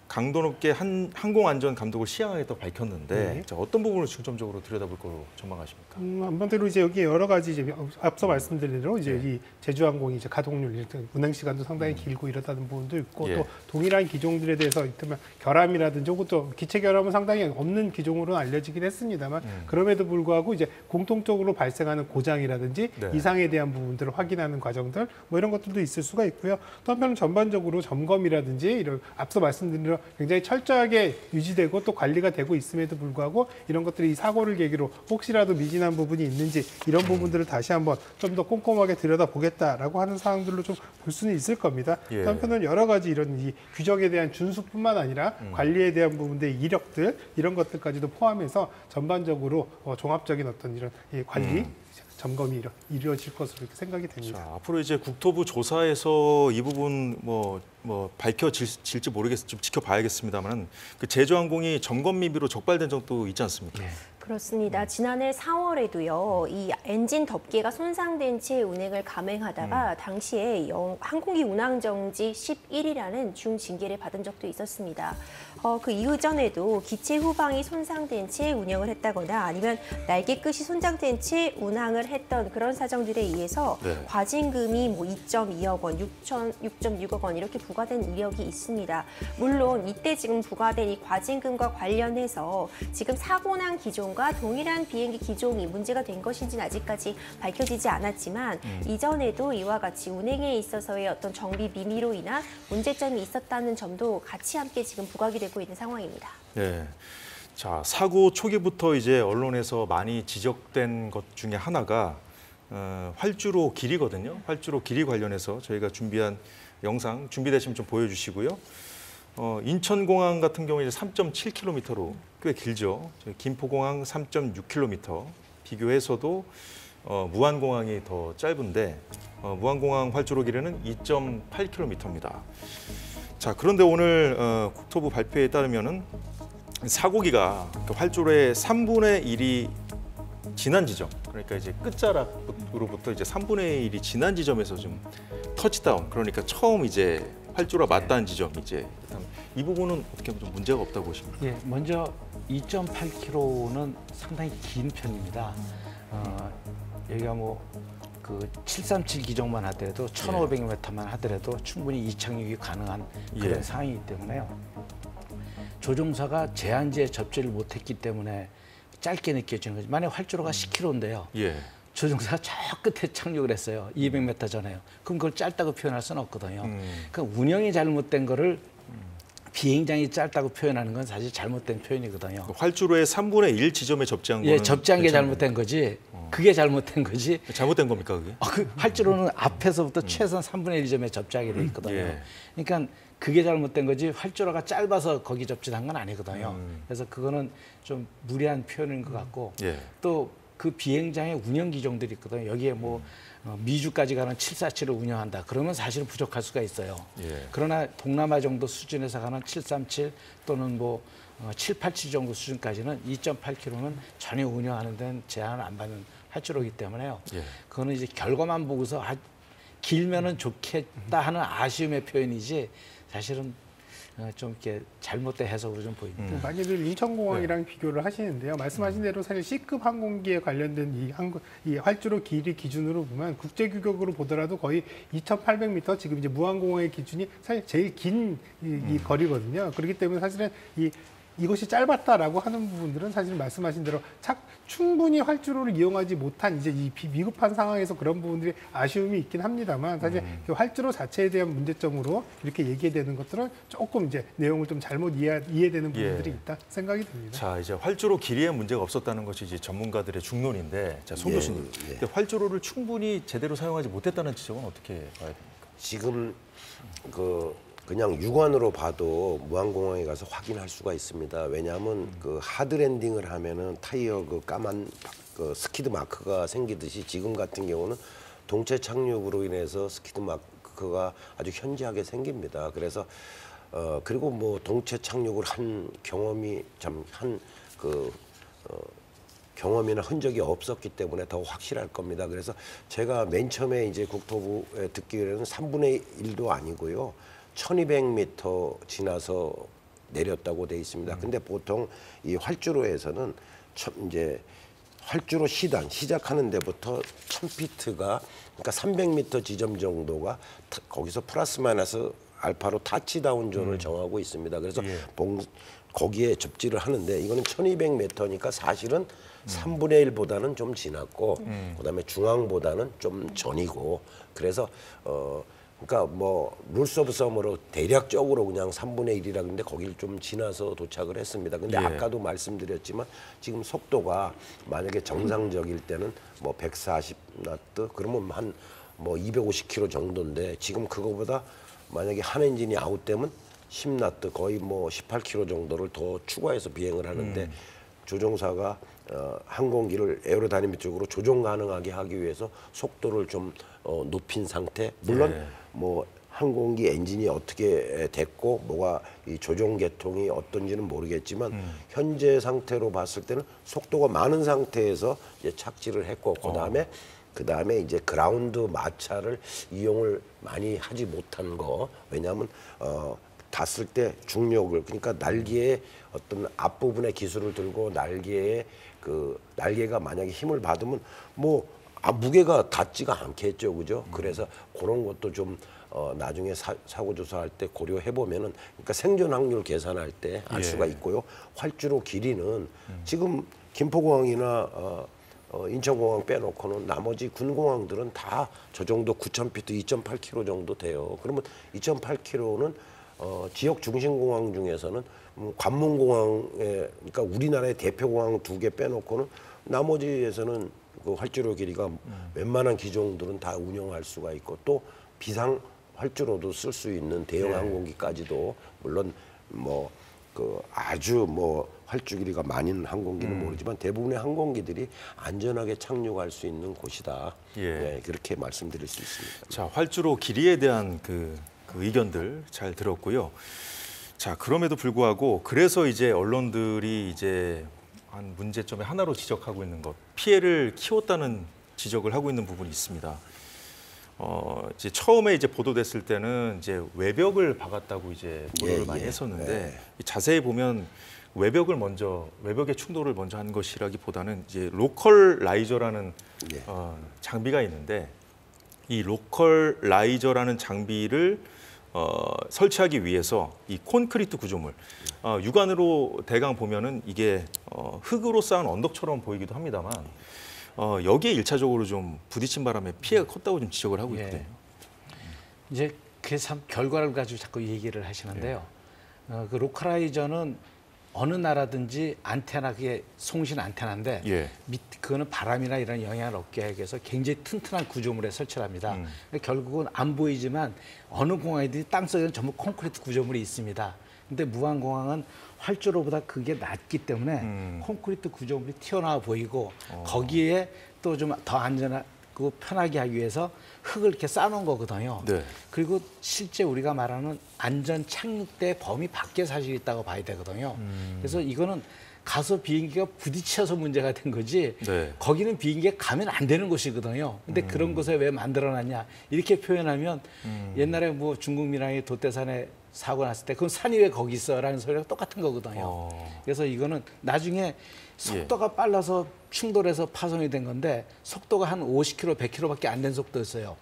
강도 높게 항공안전 감독을 시행하겠다고 밝혔는데 네. 자, 어떤 부분을 중점적으로 들여다볼 거로 전망하십니까? 한마디로 이제 여기 여러 가지 이제 앞서 말씀드린 대로 이제 네. 이 제주항공이 이제 가동률, 운행 시간도 상당히 길고 이렇다는 부분도 있고 예. 또 동일한 기종들에 대해서 이를테면 결함이라든지 혹은 또 기체 결함은 상당히 없는 기종으로는 알려지긴 했습니다만 그럼에도 불구하고 이제 공통적으로 발생하는 고장이라든지 네. 이상에 대한 부분들을 확인하는 과정들 뭐 이런 것들도 있을 수가 있고요. 또 한편은 전반적으로 점검이라든지 이런 앞서 말씀드린 대로 굉장히 철저하게 유지되고 또 관리가 되고 있음에도 불구하고 이런 것들이 이 사고를 계기로 혹시라도 미진한 부분이 있는지 이런 부분들을 다시 한번 좀 더 꼼꼼하게 들여다보겠다라고 하는 사항들로 좀 볼 수는 있을 겁니다. 예. 또 한편은 여러 가지 이런 이 규정에 대한 준수뿐만 아니라 관리에 대한 부분들의 이력들 이런 것들까지도 포함해서 전반적으로 종합적인 어떤 이런 이 관리 점검이 이루어질 것으로 이렇게 생각이 됩니다. 자, 앞으로 이제 국토부 조사에서 이 부분 뭐 밝혀질지 모르겠, 좀 지켜봐야겠습니다만 그 제주항공이 점검 미비로 적발된 적도 있지 않습니까? 예. 그렇습니다. 지난해 4월에도요, 이 엔진 덮개가 손상된 채 운행을 감행하다가 당시에 항공기 운항 정지 11이라는 중징계를 받은 적도 있었습니다. 그 이전에도 기체 후방이 손상된 채 운영을 했다거나 아니면 날개 끝이 손상된 채 운항을 했던 그런 사정들에 의해서 네. 과징금이 뭐 2.2억 원, 6.6억 원 이렇게 부과된 이력이 있습니다. 물론 이때 지금 부과된 이 과징금과 관련해서 지금 사고난 기종과 동일한 비행기 기종이 문제가 된 것인지는 아직까지 밝혀지지 않았지만 이전에도 이와 같이 운행에 있어서의 어떤 정비 미미로 인한 문제점이 있었다는 점도 같이 함께 지금 부각이 되고 있는 상황입니다. 네. 자, 사고 초기부터 이제 언론에서 많이 지적된 것 중에 하나가 활주로 길이거든요. 활주로 길이 관련해서 저희가 준비한 영상 준비되시면 좀 보여주시고요. 인천공항 같은 경우에 3.7km로 꽤 길죠. 김포공항 3.6km 비교해서도 무안공항이 더 짧은데 무안공항 활주로 길이는 2.8km입니다. 자, 그런데 오늘 국토부 발표에 따르면은 사고기가 활주로의 3분의 1이 지난 지점, 그러니까 이제 끝자락으로부터 이제 3분의 1이 지난 지점에서 좀 터치다운, 그러니까 처음 이제 활주로가 맞닿은 지점 이제 이 부분은 어떻게 보면 좀 문제가 없다고 보십니까? 예, 먼저 2.8km는 상당히 긴 편입니다. 여기가 뭐 그 737 기종만 하더라도 1,500m만 하더라도 충분히 이착륙이 가능한 그런 예. 상황이기 때문에요. 조종사가 제한지에 접지를 못했기 때문에 짧게 느껴지는 거죠. 만약 활주로가 10km인데요. 예. 조종사가 저 끝에 착륙을 했어요. 200m 전에요. 그럼 그걸 짧다고 표현할 수는 없거든요. 그러니까 운영이 잘못된 거를 비행장이 짧다고 표현하는 건 사실 잘못된 표현이거든요. 활주로의 3분의 1 지점에 접지한 예, 거는 접지한 게 괜찮은 잘못된 거지. 그게 잘못된 거지. 겁니까? 잘못된 겁니까 그게? 그 활주로는 앞에서부터 최소한 3분의 1 지점에 접지하게 돼 있거든요. 예. 그러니까 그게 잘못된 거지 활주로가 짧아서 거기 접지한 건 아니거든요. 그래서 그거는 좀 무리한 표현인 것 같고 예. 또 그 비행장의 운영 기종들이 있거든요. 여기에 뭐 미주까지 가는 747을 운영한다. 그러면 사실은 부족할 수가 있어요. 예. 그러나 동남아 정도 수준에서 가는 737 또는 뭐 787 정도 수준까지는 2.8km는 전혀 운영하는 데는 제한을 안 받는 활주로이기 때문에요. 예. 그거는 이제 결과만 보고서 길면은 좋겠다 하는 아쉬움의 표현이지 사실은 좀 이렇게 잘못된 해석으로 좀 보입니다. 많이들 인천공항이랑 비교를 하시는데요. 말씀하신 대로 사실 C급 항공기에 관련된 이 활주로 길이 기준으로 보면 국제 규격으로 보더라도 거의 2,800m, 지금 이제 무안공항의 기준이 사실 제일 긴 이 거리거든요. 그렇기 때문에 사실은 이것이 짧았다라고 하는 부분들은 사실 말씀하신 대로 충분히 활주로를 이용하지 못한 이제 이 미급한 상황에서 그런 부분들이 아쉬움이 있긴 합니다만, 사실 그 활주로 자체에 대한 문제점으로 이렇게 얘기되는 것들은 조금 이제 내용을 좀 잘못 이해되는 부분들이 있다 생각이 듭니다. 자, 이제 활주로 길이에 문제가 없었다는 것이 이제 전문가들의 중론인데, 자, 송 교수님, 근데 활주로를 충분히 제대로 사용하지 못했다는 지적은 어떻게 봐야 됩니까? 지금 그냥 육안으로 봐도 무안공항에 가서 확인할 수가 있습니다. 왜냐하면 그 하드랜딩을 하면은 타이어 그 까만 그 스키드 마크가 생기듯이 지금 같은 경우는 동체 착륙으로 인해서 스키드 마크가 아주 현저하게 생깁니다. 그래서 그리고 뭐 동체 착륙을 한 경험이 경험이나 흔적이 없었기 때문에 더 확실할 겁니다. 그래서 제가 맨 처음에 이제 국토부에 듣기로는 3분의 1도 아니고요. 1200m 지나서 내렸다고 돼 있습니다. 근데 보통 이 활주로에서는 이제 활주로 시작하는 데부터 1000피트가, 그러니까 300m 지점 정도가 거기서 플러스 마이너스 알파로 타치다운 존을 정하고 있습니다. 그래서 거기에 접지를 하는데, 이거는 1200m니까 사실은 3분의 1보다는 좀 지났고, 그다음에 중앙보다는 좀 전이고, 그래서 그러니까 뭐 룰스 오브 썸으로 대략적으로 그냥 3분의 1이라 그러는데 거기를 좀 지나서 도착을 했습니다. 근데 아까도 말씀드렸지만 지금 속도가 만약에 정상적일 때는 뭐 140나트 그러면 한 뭐 250km 정도인데, 지금 그거보다 만약에 한 엔진이 아웃되면 10나트 거의 뭐 18km 정도를 더 추가해서 비행을 하는데, 조종사가 항공기를 에어로다이내믹 쪽으로 조종 가능하게 하기 위해서 속도를 좀 높인 상태, 물론 뭐 항공기 엔진이 어떻게 됐고 뭐가 이 조종 계통이 어떤지는 모르겠지만 현재 상태로 봤을 때는 속도가 많은 상태에서 이제 착지를 했고, 그다음에 이제 그라운드 마찰을 이용을 많이 하지 못한 거. 왜냐하면 닿았을 때 중력을, 그러니까 날개의 어떤 앞부분의 기술을 들고 날개가 만약에 힘을 받으면 뭐 무게가 닿지가 않겠죠, 그죠? 그래서 그런 것도 좀 나중에 사고 조사할 때 고려해 보면은, 그러니까 생존 확률 계산할 때 알 수가 있고요. 활주로 길이는 지금 김포공항이나 인천공항 빼놓고는 나머지 군공항들은 다 저 정도 9,000피트, 2.8km 정도 돼요. 그러면 2.8km는 지역 중심공항 중에서는 관문공항에, 그러니까 우리나라의 대표공항 2개 빼놓고는 나머지에서는 그 활주로 길이가 웬만한 기종들은 다 운영할 수가 있고, 또 비상 활주로도 쓸 수 있는 대형 항공기까지도, 물론 뭐 그 아주 뭐 활주 길이가 많은 항공기는 모르지만 대부분의 항공기들이 안전하게 착륙할 수 있는 곳이다. 그렇게 말씀드릴 수 있습니다. 자, 활주로 길이에 대한 그 의견들 잘 들었고요. 자, 그럼에도 불구하고 그래서 이제 언론들이 이제 한 문제점의 하나로 지적하고 있는 것, 피해를 키웠다는 지적을 하고 있는 부분이 있습니다. 이제 처음에 이제 보도됐을 때는 이제 외벽을 박았다고 이제 보도를 많이 했었는데, 자세히 보면 외벽의 충돌을 먼저 한 것이라기보다는 이제 로컬 라이저라는 장비가 있는데, 이 로컬 라이저라는 장비를 설치하기 위해서 이 콘크리트 구조물, 육안으로 대강 보면은 이게 흑으로 쌓은 언덕처럼 보이기도 합니다만, 여기에 일차적으로 좀 부딪힌 바람에 피해가 컸다고 좀 지적을 하고 있거든요. 이제 그 참 결과를 가지고 자꾸 얘기를 하시는데요. 그 로컬라이저는 어느 나라든지 안테나, 그게 송신 안테나인데 그거는 바람이나 이런 영향을 얻게 하기 위해서 굉장히 튼튼한 구조물에 설치를 합니다. 결국은 안 보이지만 어느 공항이든지 땅속에는 전부 콘크리트 구조물이 있습니다. 근데 무안공항은 활주로보다 그게 낮기 때문에 콘크리트 구조물이 튀어나와 보이고, 거기에 또 좀 더 안전하고 편하게 하기 위해서 흙을 이렇게 쌓아놓은 거거든요. 네. 그리고 실제 우리가 말하는 안전 착륙대 범위 밖에 사실 있다고 봐야 되거든요. 그래서 이거는 가서 비행기가 부딪혀서 문제가 된 거지 네. 거기는 비행기가 가면 안 되는 곳이거든요. 근데 그런 곳에 왜 만들어놨냐 이렇게 표현하면 옛날에 뭐 중국 민항이 돛대산에 사고 났을 때 그건 산이 왜 거기 있어라는 소리가 똑같은 거거든요. 그래서 이거는 나중에 속도가 빨라서 충돌해서 파손이 된 건데 속도가 한 50km, 100km밖에 안 된 속도였어요.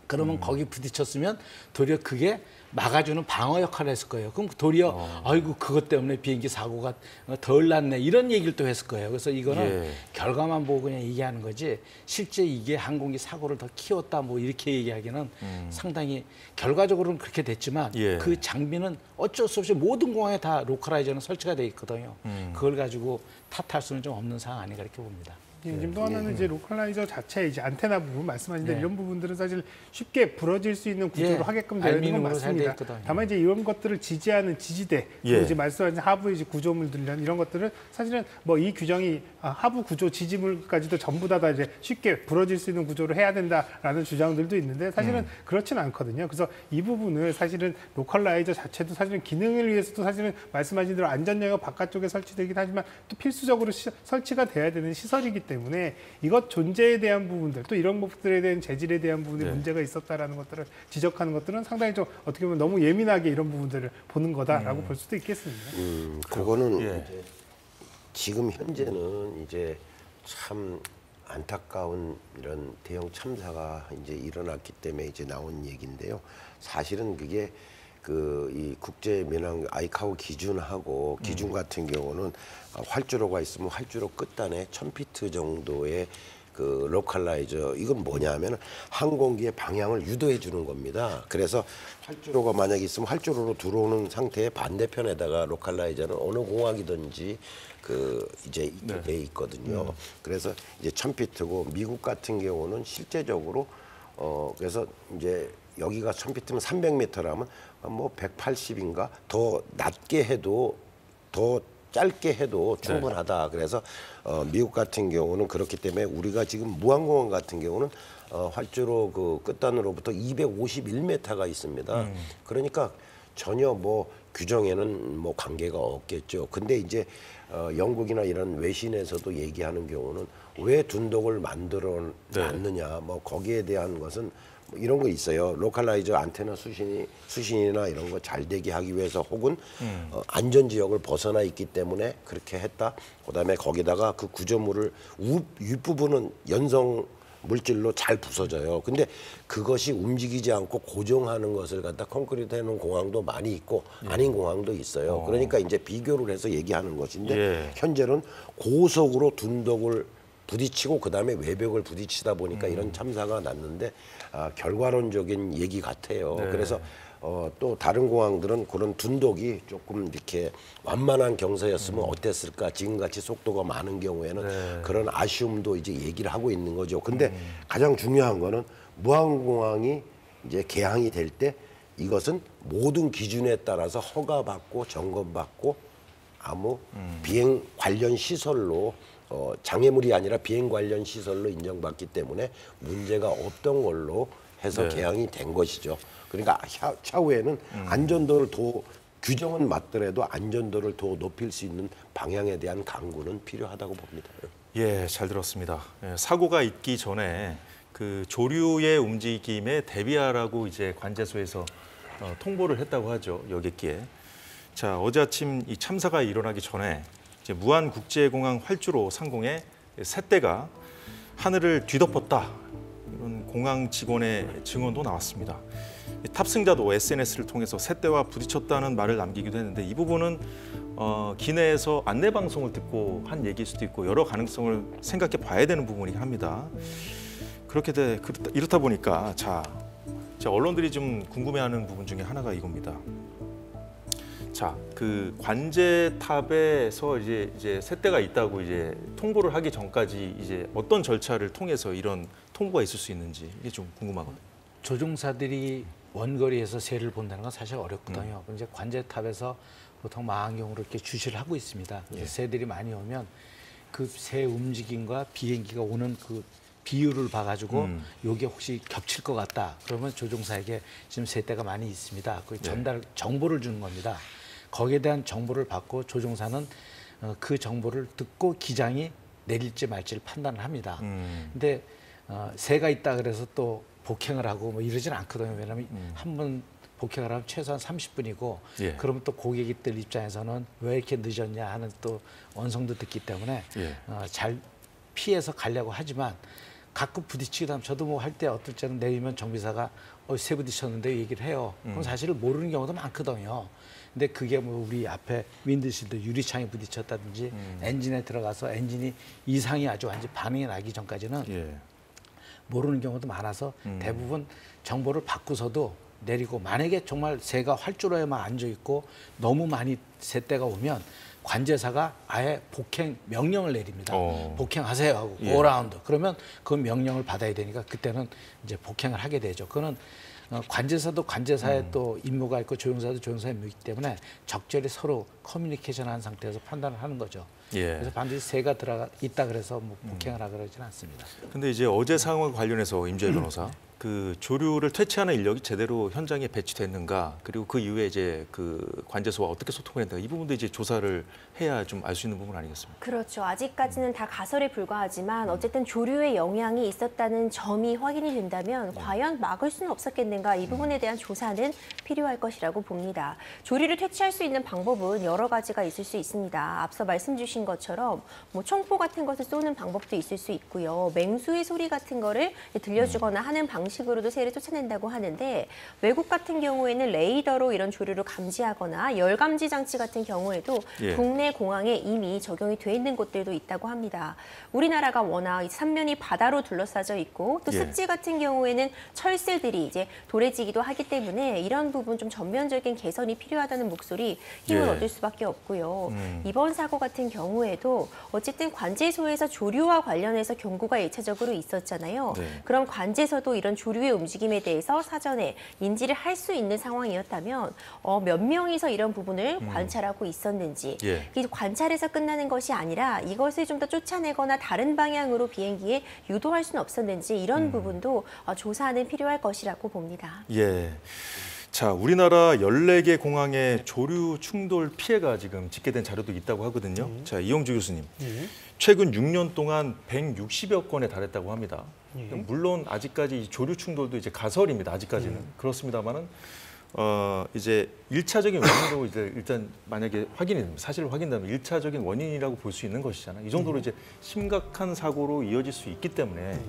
그러면 거기 부딪혔으면 도리어 그게 막아주는 방어 역할을 했을 거예요. 그럼 도리어 아이고 그것 때문에 비행기 사고가 덜 났네 이런 얘기를 또 했을 거예요. 그래서 이거는 결과만 보고 그냥 얘기하는 거지 실제 이게 항공기 사고를 더 키웠다 뭐 이렇게 얘기하기는 상당히 결과적으로는 그렇게 됐지만 그 장비는 어쩔 수 없이 모든 공항에 다 로컬라이저는 설치가 돼 있거든요. 그걸 가지고 탓할 수는 좀 없는 상황 아닌가 이렇게 봅니다. 지금 또 하나는 이제 로컬라이저 자체 이제 안테나 부분 말씀하신데 이런 부분들은 사실 쉽게 부러질 수 있는 구조로 하게끔 되어 있는 건 맞습니다. 다만 이제 이런 것들을 지지하는 지지대, 이제 말씀하신 하부 이제 구조물들 이런 것들은 사실은 뭐 이 규정이 하부 구조 지지물까지도 전부 다 이제 쉽게 부러질 수 있는 구조로 해야 된다라는 주장들도 있는데 사실은 그렇지는 않거든요. 그래서 이 부분을 사실은 로컬라이저 자체도 사실은 기능을 위해서도 사실은 말씀하신 대로 안전 영역 바깥쪽에 설치되긴 하지만 또 필수적으로 설치가 돼야 되는 시설이기 때문에 이것 존재에 대한 부분들 또 이런 것들에 대한 재질에 대한 부분에 문제가 있었다라는 것들을 지적하는 것들은 상당히 좀 어떻게 보면 너무 예민하게 이런 부분들을 보는 거다라고 볼 수도 있겠습니다. 그거는 이제 지금 현재는 이제 참 안타까운 이런 대형 참사가 이제 일어났기 때문에 이제 나온 얘기인데요. 사실은 그게 이 국제 민항 아이카오 기준하고 기준 같은 경우는 활주로가 있으면 활주로 끝단에 1000피트 정도의 그 로컬라이저 이건 뭐냐면 항공기의 방향을 유도해 주는 겁니다. 그래서 활주로가 만약에 있으면 활주로로 들어오는 상태의 반대편에다가 로컬라이저는 어느 공항이든지 이제 있게 돼 있거든요. 그래서 이제 1000피트고 미국 같은 경우는 실제적으로 그래서 이제 여기가 1000피트면 300m라면 뭐 180인가 더 낮게 해도 더 짧게 해도 충분하다. 그래서 미국 같은 경우는 그렇기 때문에 우리가 지금 무안공항 같은 경우는 활주로 그 끝단으로부터 251m가 있습니다. 그러니까 전혀 뭐 규정에는 뭐 관계가 없겠죠. 근데 이제 영국이나 이런 외신에서도 얘기하는 경우는 왜 둔독을 만들어 놨느냐 뭐 거기에 대한 것은 뭐 이런 거 있어요. 로컬라이저 안테나 수신이나 이런 거 잘 되게 하기 위해서 혹은 안전 지역을 벗어나 있기 때문에 그렇게 했다. 그다음에 거기다가 그 구조물을 윗부분은 연성 물질로 잘 부서져요. 근데 그것이 움직이지 않고 고정하는 것을 갖다 콘크리트 해놓은 공항도 많이 있고 아닌 공항도 있어요. 그러니까 이제 비교를 해서 얘기하는 것인데 현재는 고속으로 둔독을 부딪히고 그다음에 외벽을 부딪히다 보니까 이런 참사가 났는데 결과론적인 얘기 같아요. 그래서 또 다른 공항들은 그런 둔독이 조금 이렇게 완만한 경사였으면 어땠을까. 지금같이 속도가 많은 경우에는 그런 아쉬움도 이제 얘기를 하고 있는 거죠. 근데 가장 중요한 거는 무안공항이 이제 개항이 될 때 이것은 모든 기준에 따라서 허가받고 점검받고 아무 비행 관련 시설로 장애물이 아니라 비행 관련 시설로 인정받기 때문에 문제가 없던 걸로 해서 개항이 된 것이죠. 그러니까 차후에는 안전도를 더 규정은 맞더라도 안전도를 더 높일 수 있는 방향에 대한 강구는 필요하다고 봅니다. 예, 잘 들었습니다. 사고가 있기 전에 그 조류의 움직임에 대비하라고 이제 관제소에서 통보를 했다고 하죠. 여객기에. 자, 어제 아침 이 참사가 일어나기 전에 이제 무안국제공항 활주로 상공에 새 대가 하늘을 뒤덮었다. 이런 공항 직원의 증언도 나왔습니다. 탑승자도 SNS를 통해서 새떼와 부딪혔다는 말을 남기기도 했는데 이 부분은 기내에서 안내 방송을 듣고 한 얘기일 수도 있고 여러 가능성을 생각해 봐야 되는 부분이긴 합니다. 이렇다 보니까 자 언론들이 좀 궁금해하는 부분 중에 하나가 이겁니다. 자, 그 관제탑에서 이제 새떼가 있다고 이제 통보를 하기 전까지 이제 어떤 절차를 통해서 이런 통보가 있을 수 있는지 이게 좀 궁금하거든요. 조종사들이 원거리에서 새를 본다는 건 사실 어렵거든요. 이제 관제탑에서 보통 망원경으로 이렇게 주시를 하고 있습니다. 새들이 많이 오면 그 새 움직임과 비행기가 오는 그 비율을 봐가지고 요게 혹시 겹칠 것 같다. 그러면 조종사에게 지금 세대가 많이 있습니다. 그 전달 정보를 주는 겁니다. 거기에 대한 정보를 받고 조종사는 그 정보를 듣고 기장이 내릴지 말지를 판단을 합니다. 근데 새가 있다 그래서 또 복행을 하고 뭐 이러지는 않거든요. 왜냐하면 한 번 복행을 하면 최소한 30분이고 예. 그러면 또 고객들 입장에서는 왜 이렇게 늦었냐 하는 또 원성도 듣기 때문에 예. 잘 피해서 가려고 하지만 가끔 부딪히기도 하면 저도 뭐 할 때 어떨 때는 내리면 정비사가 새 부딪혔는데 얘기를 해요. 그럼 사실 모르는 경우도 많거든요. 근데 그게 뭐 우리 앞에 윈드실드 유리창에 부딪혔다든지 엔진에 들어가서 엔진이 이상이 아주 완전 반응이 나기 전까지는 예. 모르는 경우도 많아서 대부분 정보를 받고서도 내리고 만약에 정말 새가 활주로에만 앉아 있고 너무 많이 새떼가 오면 관제사가 아예 복행 명령을 내립니다. 복행하세요 하고 예. 고라운드. 그러면 그 명령을 받아야 되니까 그때는 이제 복행을 하게 되죠. 그거는 관제사도 관제사의 또 임무가 있고 조종사도 조종사의 임무이기 때문에 적절히 서로 커뮤니케이션한 상태에서 판단을 하는 거죠. 예. 그래서 반드시 새가 들어가 있다 그래서 뭐 복행을 하거나 그러지는 않습니다. 근데 이제 어제 상황과 관련해서 임재열 변호사 그 조류를 퇴치하는 인력이 제대로 현장에 배치됐는가 그리고 그 이후에 이제 그 관제소와 어떻게 소통을 했는가 이 부분도 이제 조사를 해야 좀 알 수 있는 부분 아니겠습니까? 그렇죠. 아직까지는 다 가설에 불과하지만 어쨌든 조류의 영향이 있었다는 점이 확인이 된다면 과연 막을 수는 없었겠는가 이 부분에 대한 조사는 필요할 것이라고 봅니다. 조류를 퇴치할 수 있는 방법은 여러 가지가 있을 수 있습니다. 앞서 말씀 주신 것처럼 뭐 총포 같은 것을 쏘는 방법도 있을 수 있고요. 맹수의 소리 같은 거를 들려주거나 하는 방식으로도 새를 쫓아낸다고 하는데 외국 같은 경우에는 레이더로 이런 조류를 감지하거나 열 감지 장치 같은 경우에도 예. 국내 공항에 이미 적용이 돼 있는 곳들도 있다고 합니다. 우리나라가 워낙 삼면이 바다로 둘러싸져 있고 또 예. 습지 같은 경우에는 철새들이 이제 도래지기도 하기 때문에 이런 부분 좀 전면적인 개선이 필요하다는 목소리 힘을 예. 얻을 수밖에 없고요. 이번 사고 같은 경우에도 어쨌든 관제소에서 조류와 관련해서 경고가 1차적으로 있었잖아요. 네. 그럼 관제소도 이런 조류의 움직임에 대해서 사전에 인지를 할 수 있는 상황이었다면 몇 명이서 이런 부분을 관찰하고 있었는지 예. 관찰에서 끝나는 것이 아니라 이것을 좀 더 쫓아내거나 다른 방향으로 비행기에 유도할 수는 없었는지 이런 부분도 조사는 필요할 것이라고 봅니다. 예. 자, 우리나라 14개 공항에 조류 충돌 피해가 지금 집계된 자료도 있다고 하거든요. 자, 이용주 교수님. 최근 6년 동안 160여 건에 달했다고 합니다. 물론 아직까지 이 조류 충돌도 이제 가설입니다. 아직까지는. 그렇습니다만은 이제 1차적인 원인으로 이제 일단 만약에 확인이 됩니다. 사실을 확인되면 1차적인 원인이라고 볼 수 있는 것이잖아요. 이 정도로 이제 심각한 사고로 이어질 수 있기 때문에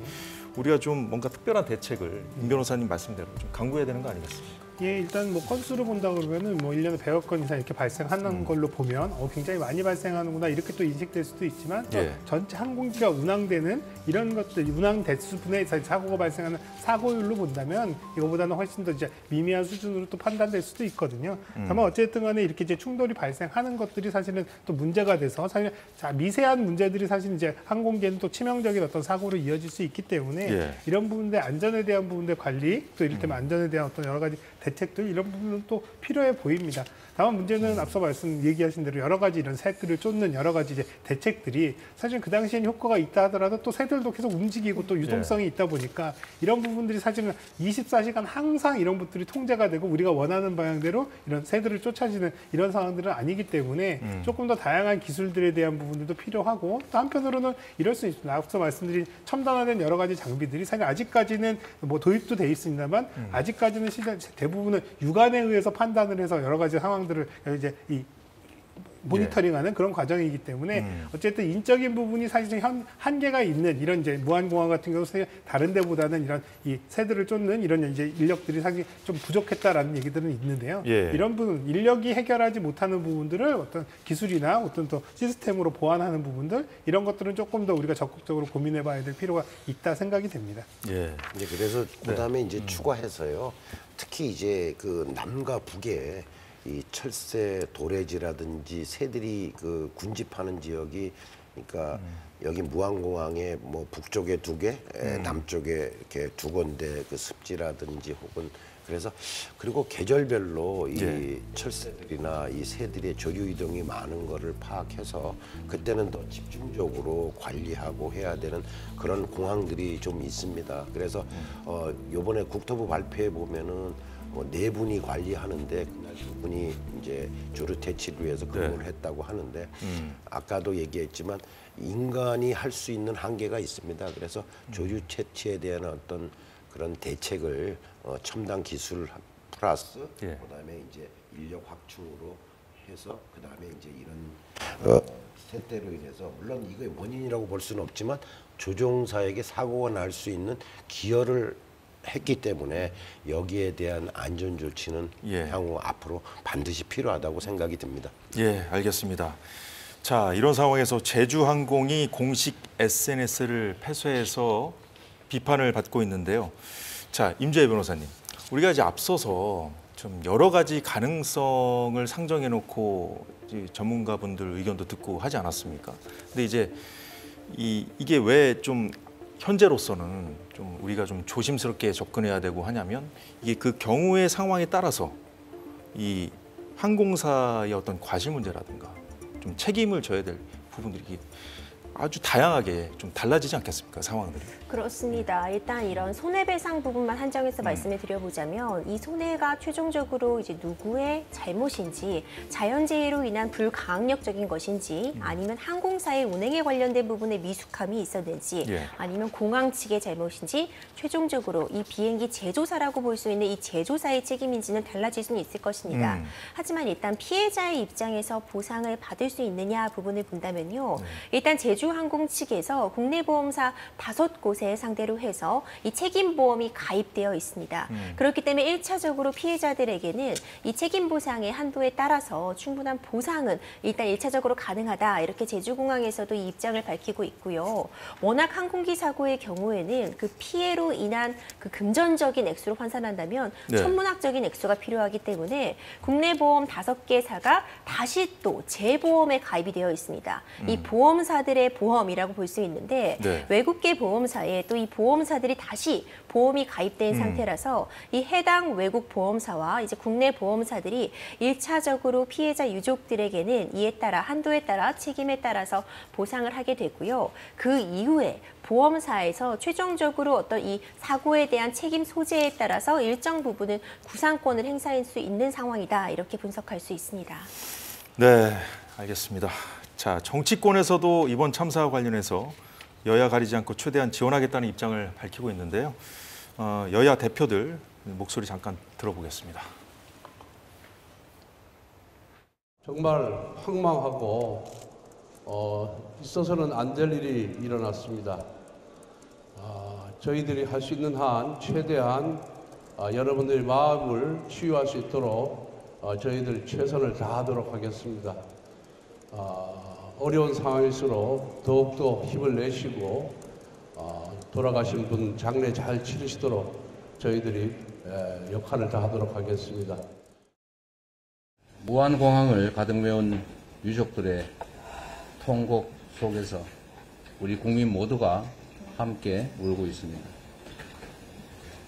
우리가 좀 뭔가 특별한 대책을 임 변호사님 말씀대로 좀 강구해야 되는 거 아니겠습니까? 예, 일단 뭐 건수를 본다 그러면은 뭐 1년에 100여 건 이상 이렇게 발생하는 걸로 보면 굉장히 많이 발생하는구나 이렇게 또 인식될 수도 있지만 또 예. 전체 항공기가 운항되는 이런 것들 운항 대수분의 사고가 발생하는 사고율로 본다면 이거보다는 훨씬 더 이제 미미한 수준으로 또 판단될 수도 있거든요. 다만 어쨌든 간에 이렇게 이제 충돌이 발생하는 것들이 사실은 또 문제가 돼서 사실 미세한 문제들이 사실 이제 항공기에는 또 치명적인 어떤 사고로 이어질 수 있기 때문에 예. 이런 부분들 안전에 대한 부분들 관리 또 이를테면 안전에 대한 어떤 여러 가지 대책들 이런 부분은 또 필요해 보입니다. 다만 문제는 앞서 얘기하신 대로 여러 가지 이런 새들을 쫓는 여러 가지 이제 대책들이 사실 그 당시엔 효과가 있다 하더라도 또 새들도 계속 움직이고 또 유동성이 있다 보니까 이런 부분들이 사실은 24시간 항상 이런 것들이 통제가 되고 우리가 원하는 방향대로 이런 새들을 쫓아지는 이런 상황들은 아니기 때문에 조금 더 다양한 기술들에 대한 부분들도 필요하고 또 한편으로는 이럴 수 있습니다. 앞서 말씀드린 첨단화된 여러 가지 장비들이 사실 아직까지는 뭐 도입도 돼 있습니다만 아직까지는 대부분은 육안에 의해서 판단을 해서 여러 가지 상황들을 이제 이 모니터링하는 그런 과정이기 때문에 어쨌든 인적인 부분이 사실 한계가 있는 이런 이제 무한공항 같은 경우 다른 데보다는 이런 이 새들을 쫓는 이런 이제 인력들이 사실 좀 부족했다라는 얘기들은 있는데요. 예. 이런 부분 인력이 해결하지 못하는 부분들을 어떤 기술이나 어떤 또 시스템으로 보완하는 부분들 이런 것들은 조금 더 우리가 적극적으로 고민해봐야 될 필요가 있다 생각이 됩니다. 예. 이제 그래서 그다음에 이제 추가해서요. 특히 이제 그 남과 북에 이 철새 도래지라든지 새들이 그 군집하는 지역이 그러니까 여기 무안공항에 뭐 북쪽에 2개, 남쪽에 이렇게 2군데 그 습지라든지 혹은 그래서 그리고 계절별로 이 철새들이나 이 새들의 조류 이동이 많은 거를 파악해서 그때는 더 집중적으로 관리하고 해야 되는 그런 공항들이 좀 있습니다. 그래서 요번에 국토부 발표해 보면은 뭐 4분이 관리하는데 그날 2분이 이제 조류 퇴치를 위해서 근무를 했다고 하는데 아까도 얘기했지만 인간이 할 수 있는 한계가 있습니다. 그래서 조류 퇴치에 대한 어떤 그런 대책을 첨단 기술 플러스 그다음에 이제 인력 확충으로 해서 그다음에 이제 이런 새떼로 인해서 물론 이거의 원인이라고 볼 수는 없지만 조종사에게 사고가 날 수 있는 기여를 했기 때문에 여기에 대한 안전 조치는 향후 앞으로 반드시 필요하다고 생각이 듭니다. 예, 알겠습니다. 자, 이런 상황에서 제주항공이 공식 SNS를 폐쇄해서 비판을 받고 있는데요. 자, 임재희 변호사님, 우리가 이제 앞서서 좀 여러 가지 가능성을 상정해 놓고 전문가분들 의견도 듣고 하지 않았습니까? 근데 이제 이게 왜 좀 현재로서는 좀 우리가 좀 조심스럽게 접근해야 되고 하냐면 이게 그 경우의 상황에 따라서 이 항공사의 어떤 과실 문제라든가 좀 책임을 져야 될 부분들이 아주 다양하게 좀 달라지지 않겠습니까, 상황들이? 그렇습니다. 일단 이런 손해배상 부분만 한정해서 말씀을 드려보자면 이 손해가 최종적으로 이제 누구의 잘못인지 자연재해로 인한 불가항력적인 것인지 아니면 항공사의 운행에 관련된 부분에 미숙함이 있었는지 아니면 공항 측의 잘못인지 최종적으로 이 비행기 제조사라고 볼 수 있는 이 제조사의 책임인지는 달라질 수는 있을 것입니다. 하지만 일단 피해자의 입장에서 보상을 받을 수 있느냐 부분을 본다면요. 일단 제주항공 측에서 국내 보험사 5곳에 상대로 해서 이 책임보험이 가입되어 있습니다. 그렇기 때문에 1차적으로 피해자들에게는 이 책임보상의 한도에 따라서 충분한 보상은 일단 1차적으로 가능하다. 이렇게 제주공항에서도 이 입장을 밝히고 있고요. 워낙 항공기 사고의 경우에는 그 피해로 인한 그 금전적인 액수로 환산한다면 천문학적인 액수가 필요하기 때문에 국내 보험 5개사가 다시 또 재보험에 가입이 되어 있습니다. 이 보험사들의 보험이라고 볼 수 있는데 외국계 보험사에 또 이 보험사들이 다시 보험이 가입된 상태라서 이 해당 외국 보험사와 이제 국내 보험사들이 1차적으로 피해자 유족들에게는 이에 따라 한도에 따라 책임에 따라서 보상을 하게 되고요. 그 이후에 보험사에서 최종적으로 어떤 이 사고에 대한 책임 소재에 따라서 일정 부분은 구상권을 행사할 수 있는 상황이다. 이렇게 분석할 수 있습니다. 네, 알겠습니다. 자, 정치권에서도 이번 참사와 관련해서 여야 가리지 않고 최대한 지원하겠다는 입장을 밝히고 있는데요. 여야 대표들 목소리 잠깐 들어보겠습니다. 정말 황망하고 있어서는 안 될 일이 일어났습니다. 저희들이 할 수 있는 한 최대한 여러분들의 마음을 치유할 수 있도록 저희들 최선을 다하도록 하겠습니다. 어려운 상황일수록 더욱더 힘을 내시고 돌아가신 분 장례 잘 치르시도록 저희들이 역할을 다하도록 하겠습니다. 무안공항을 가득 메운 유족들의 통곡 속에서 우리 국민 모두가 함께 울고 있습니다.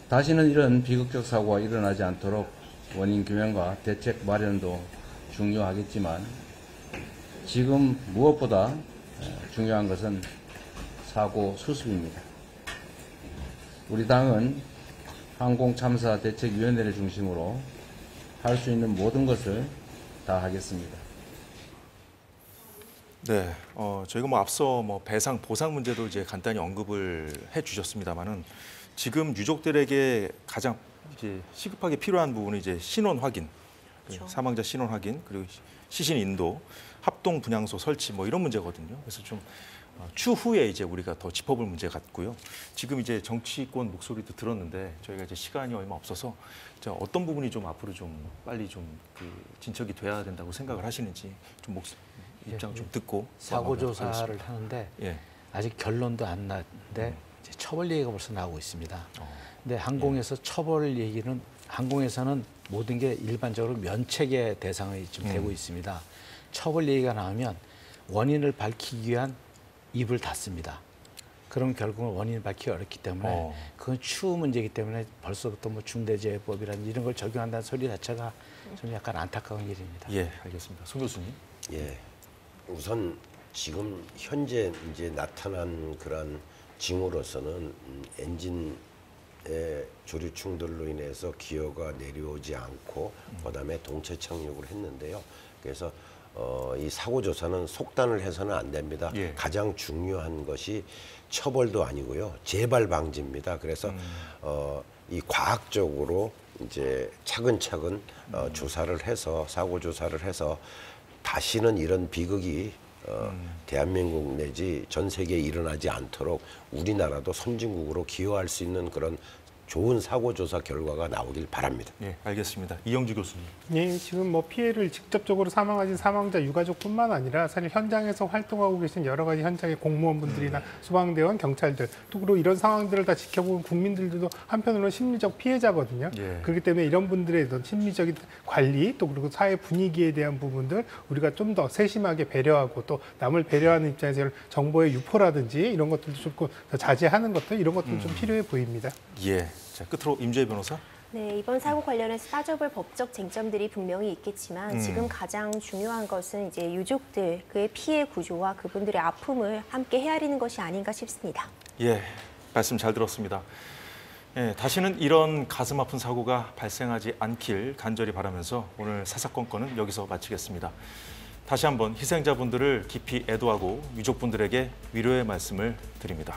다시는 이런 비극적 사고가 일어나지 않도록 원인 규명과 대책 마련도 중요하겠지만 지금 무엇보다 중요한 것은 사고 수습입니다. 우리 당은 항공참사대책위원회를 중심으로 할 수 있는 모든 것을 다 하겠습니다. 네, 저희가 뭐 앞서 배상 보상 문제도 이제 간단히 언급을 해주셨습니다만은 지금 유족들에게 가장 이제 시급하게 필요한 부분이 이제 신원 확인, 그렇죠. 사망자 신원 확인 그리고 시신 인도, 합동 분향소 설치 이런 문제거든요. 그래서 좀 추후에 이제 우리가 더 짚어볼 문제 같고요. 지금 이제 정치권 목소리도 들었는데 저희가 이제 시간이 얼마 없어서 어떤 부분이 좀 앞으로 좀 빨리 좀 진척이 돼야 된다고 생각을 하시는지 좀 입장 좀 듣고 사고 조사를 하는데 아직 결론도 안 났는데 이제 처벌 얘기가 벌써 나오고 있습니다. 근데 항공에서 처벌 얘기는 항공에서는 모든 게 일반적으로 면책의 대상이 좀 되고 있습니다. 처벌 얘기가 나오면 원인을 밝히기 위한 입을 닫습니다. 그런 결국은 원인을 밝히기 어렵기 때문에 그건 추후 문제이기 때문에 벌써부터 뭐 중대재해법이라든지 이런 걸 적용한다는 소리 자체가 좀 약간 안타까운 일입니다. 예, 알겠습니다. 송 교수님. 예, 우선 지금 현재 이제 나타난 그런 징후로서는 엔진의 조류 충돌로 인해서 기어가 내려오지 않고 그다음에 동체 착륙을 했는데요. 그래서 이 사고 조사는 속단을 해서는 안 됩니다. 예. 가장 중요한 것이 처벌도 아니고요, 재발 방지입니다. 그래서 이 과학적으로 이제 차근차근 조사를 해서 사고 조사를 해서 다시는 이런 비극이 대한민국 내지 전 세계에 일어나지 않도록 우리나라도 선진국으로 기여할 수 있는 그런 좋은 사고조사 결과가 나오길 바랍니다. 예, 알겠습니다. 이영주 교수님. 예, 지금 뭐 피해를 직접적으로 사망하신 사망자 유가족뿐만 아니라 사실 현장에서 활동하고 계신 여러 가지 현장의 공무원분들이나 소방대원, 경찰들, 또 그리고 이런 상황들을 다 지켜보는 국민들도 한편으로는 심리적 피해자거든요. 예. 그렇기 때문에 이런 분들의 어떤 심리적인 관리, 또 그리고 사회 분위기에 대한 부분들 우리가 좀 더 세심하게 배려하고 또 남을 배려하는 입장에서 정보의 유포라든지 이런 것들도 조금 더 자제하는 것들, 이런 것들도 좀 필요해 보입니다. 예. 자, 끝으로 임재희 변호사. 네, 이번 사고 관련해서 따져볼 법적 쟁점들이 분명히 있겠지만 지금 가장 중요한 것은 이제 유족들, 그의 피해 구조와 그분들의 아픔을 함께 헤아리는 것이 아닌가 싶습니다. 예, 말씀 잘 들었습니다. 예, 다시는 이런 가슴 아픈 사고가 발생하지 않길 간절히 바라면서 오늘 사사건건은 여기서 마치겠습니다. 다시 한번 희생자분들을 깊이 애도하고 유족분들에게 위로의 말씀을 드립니다.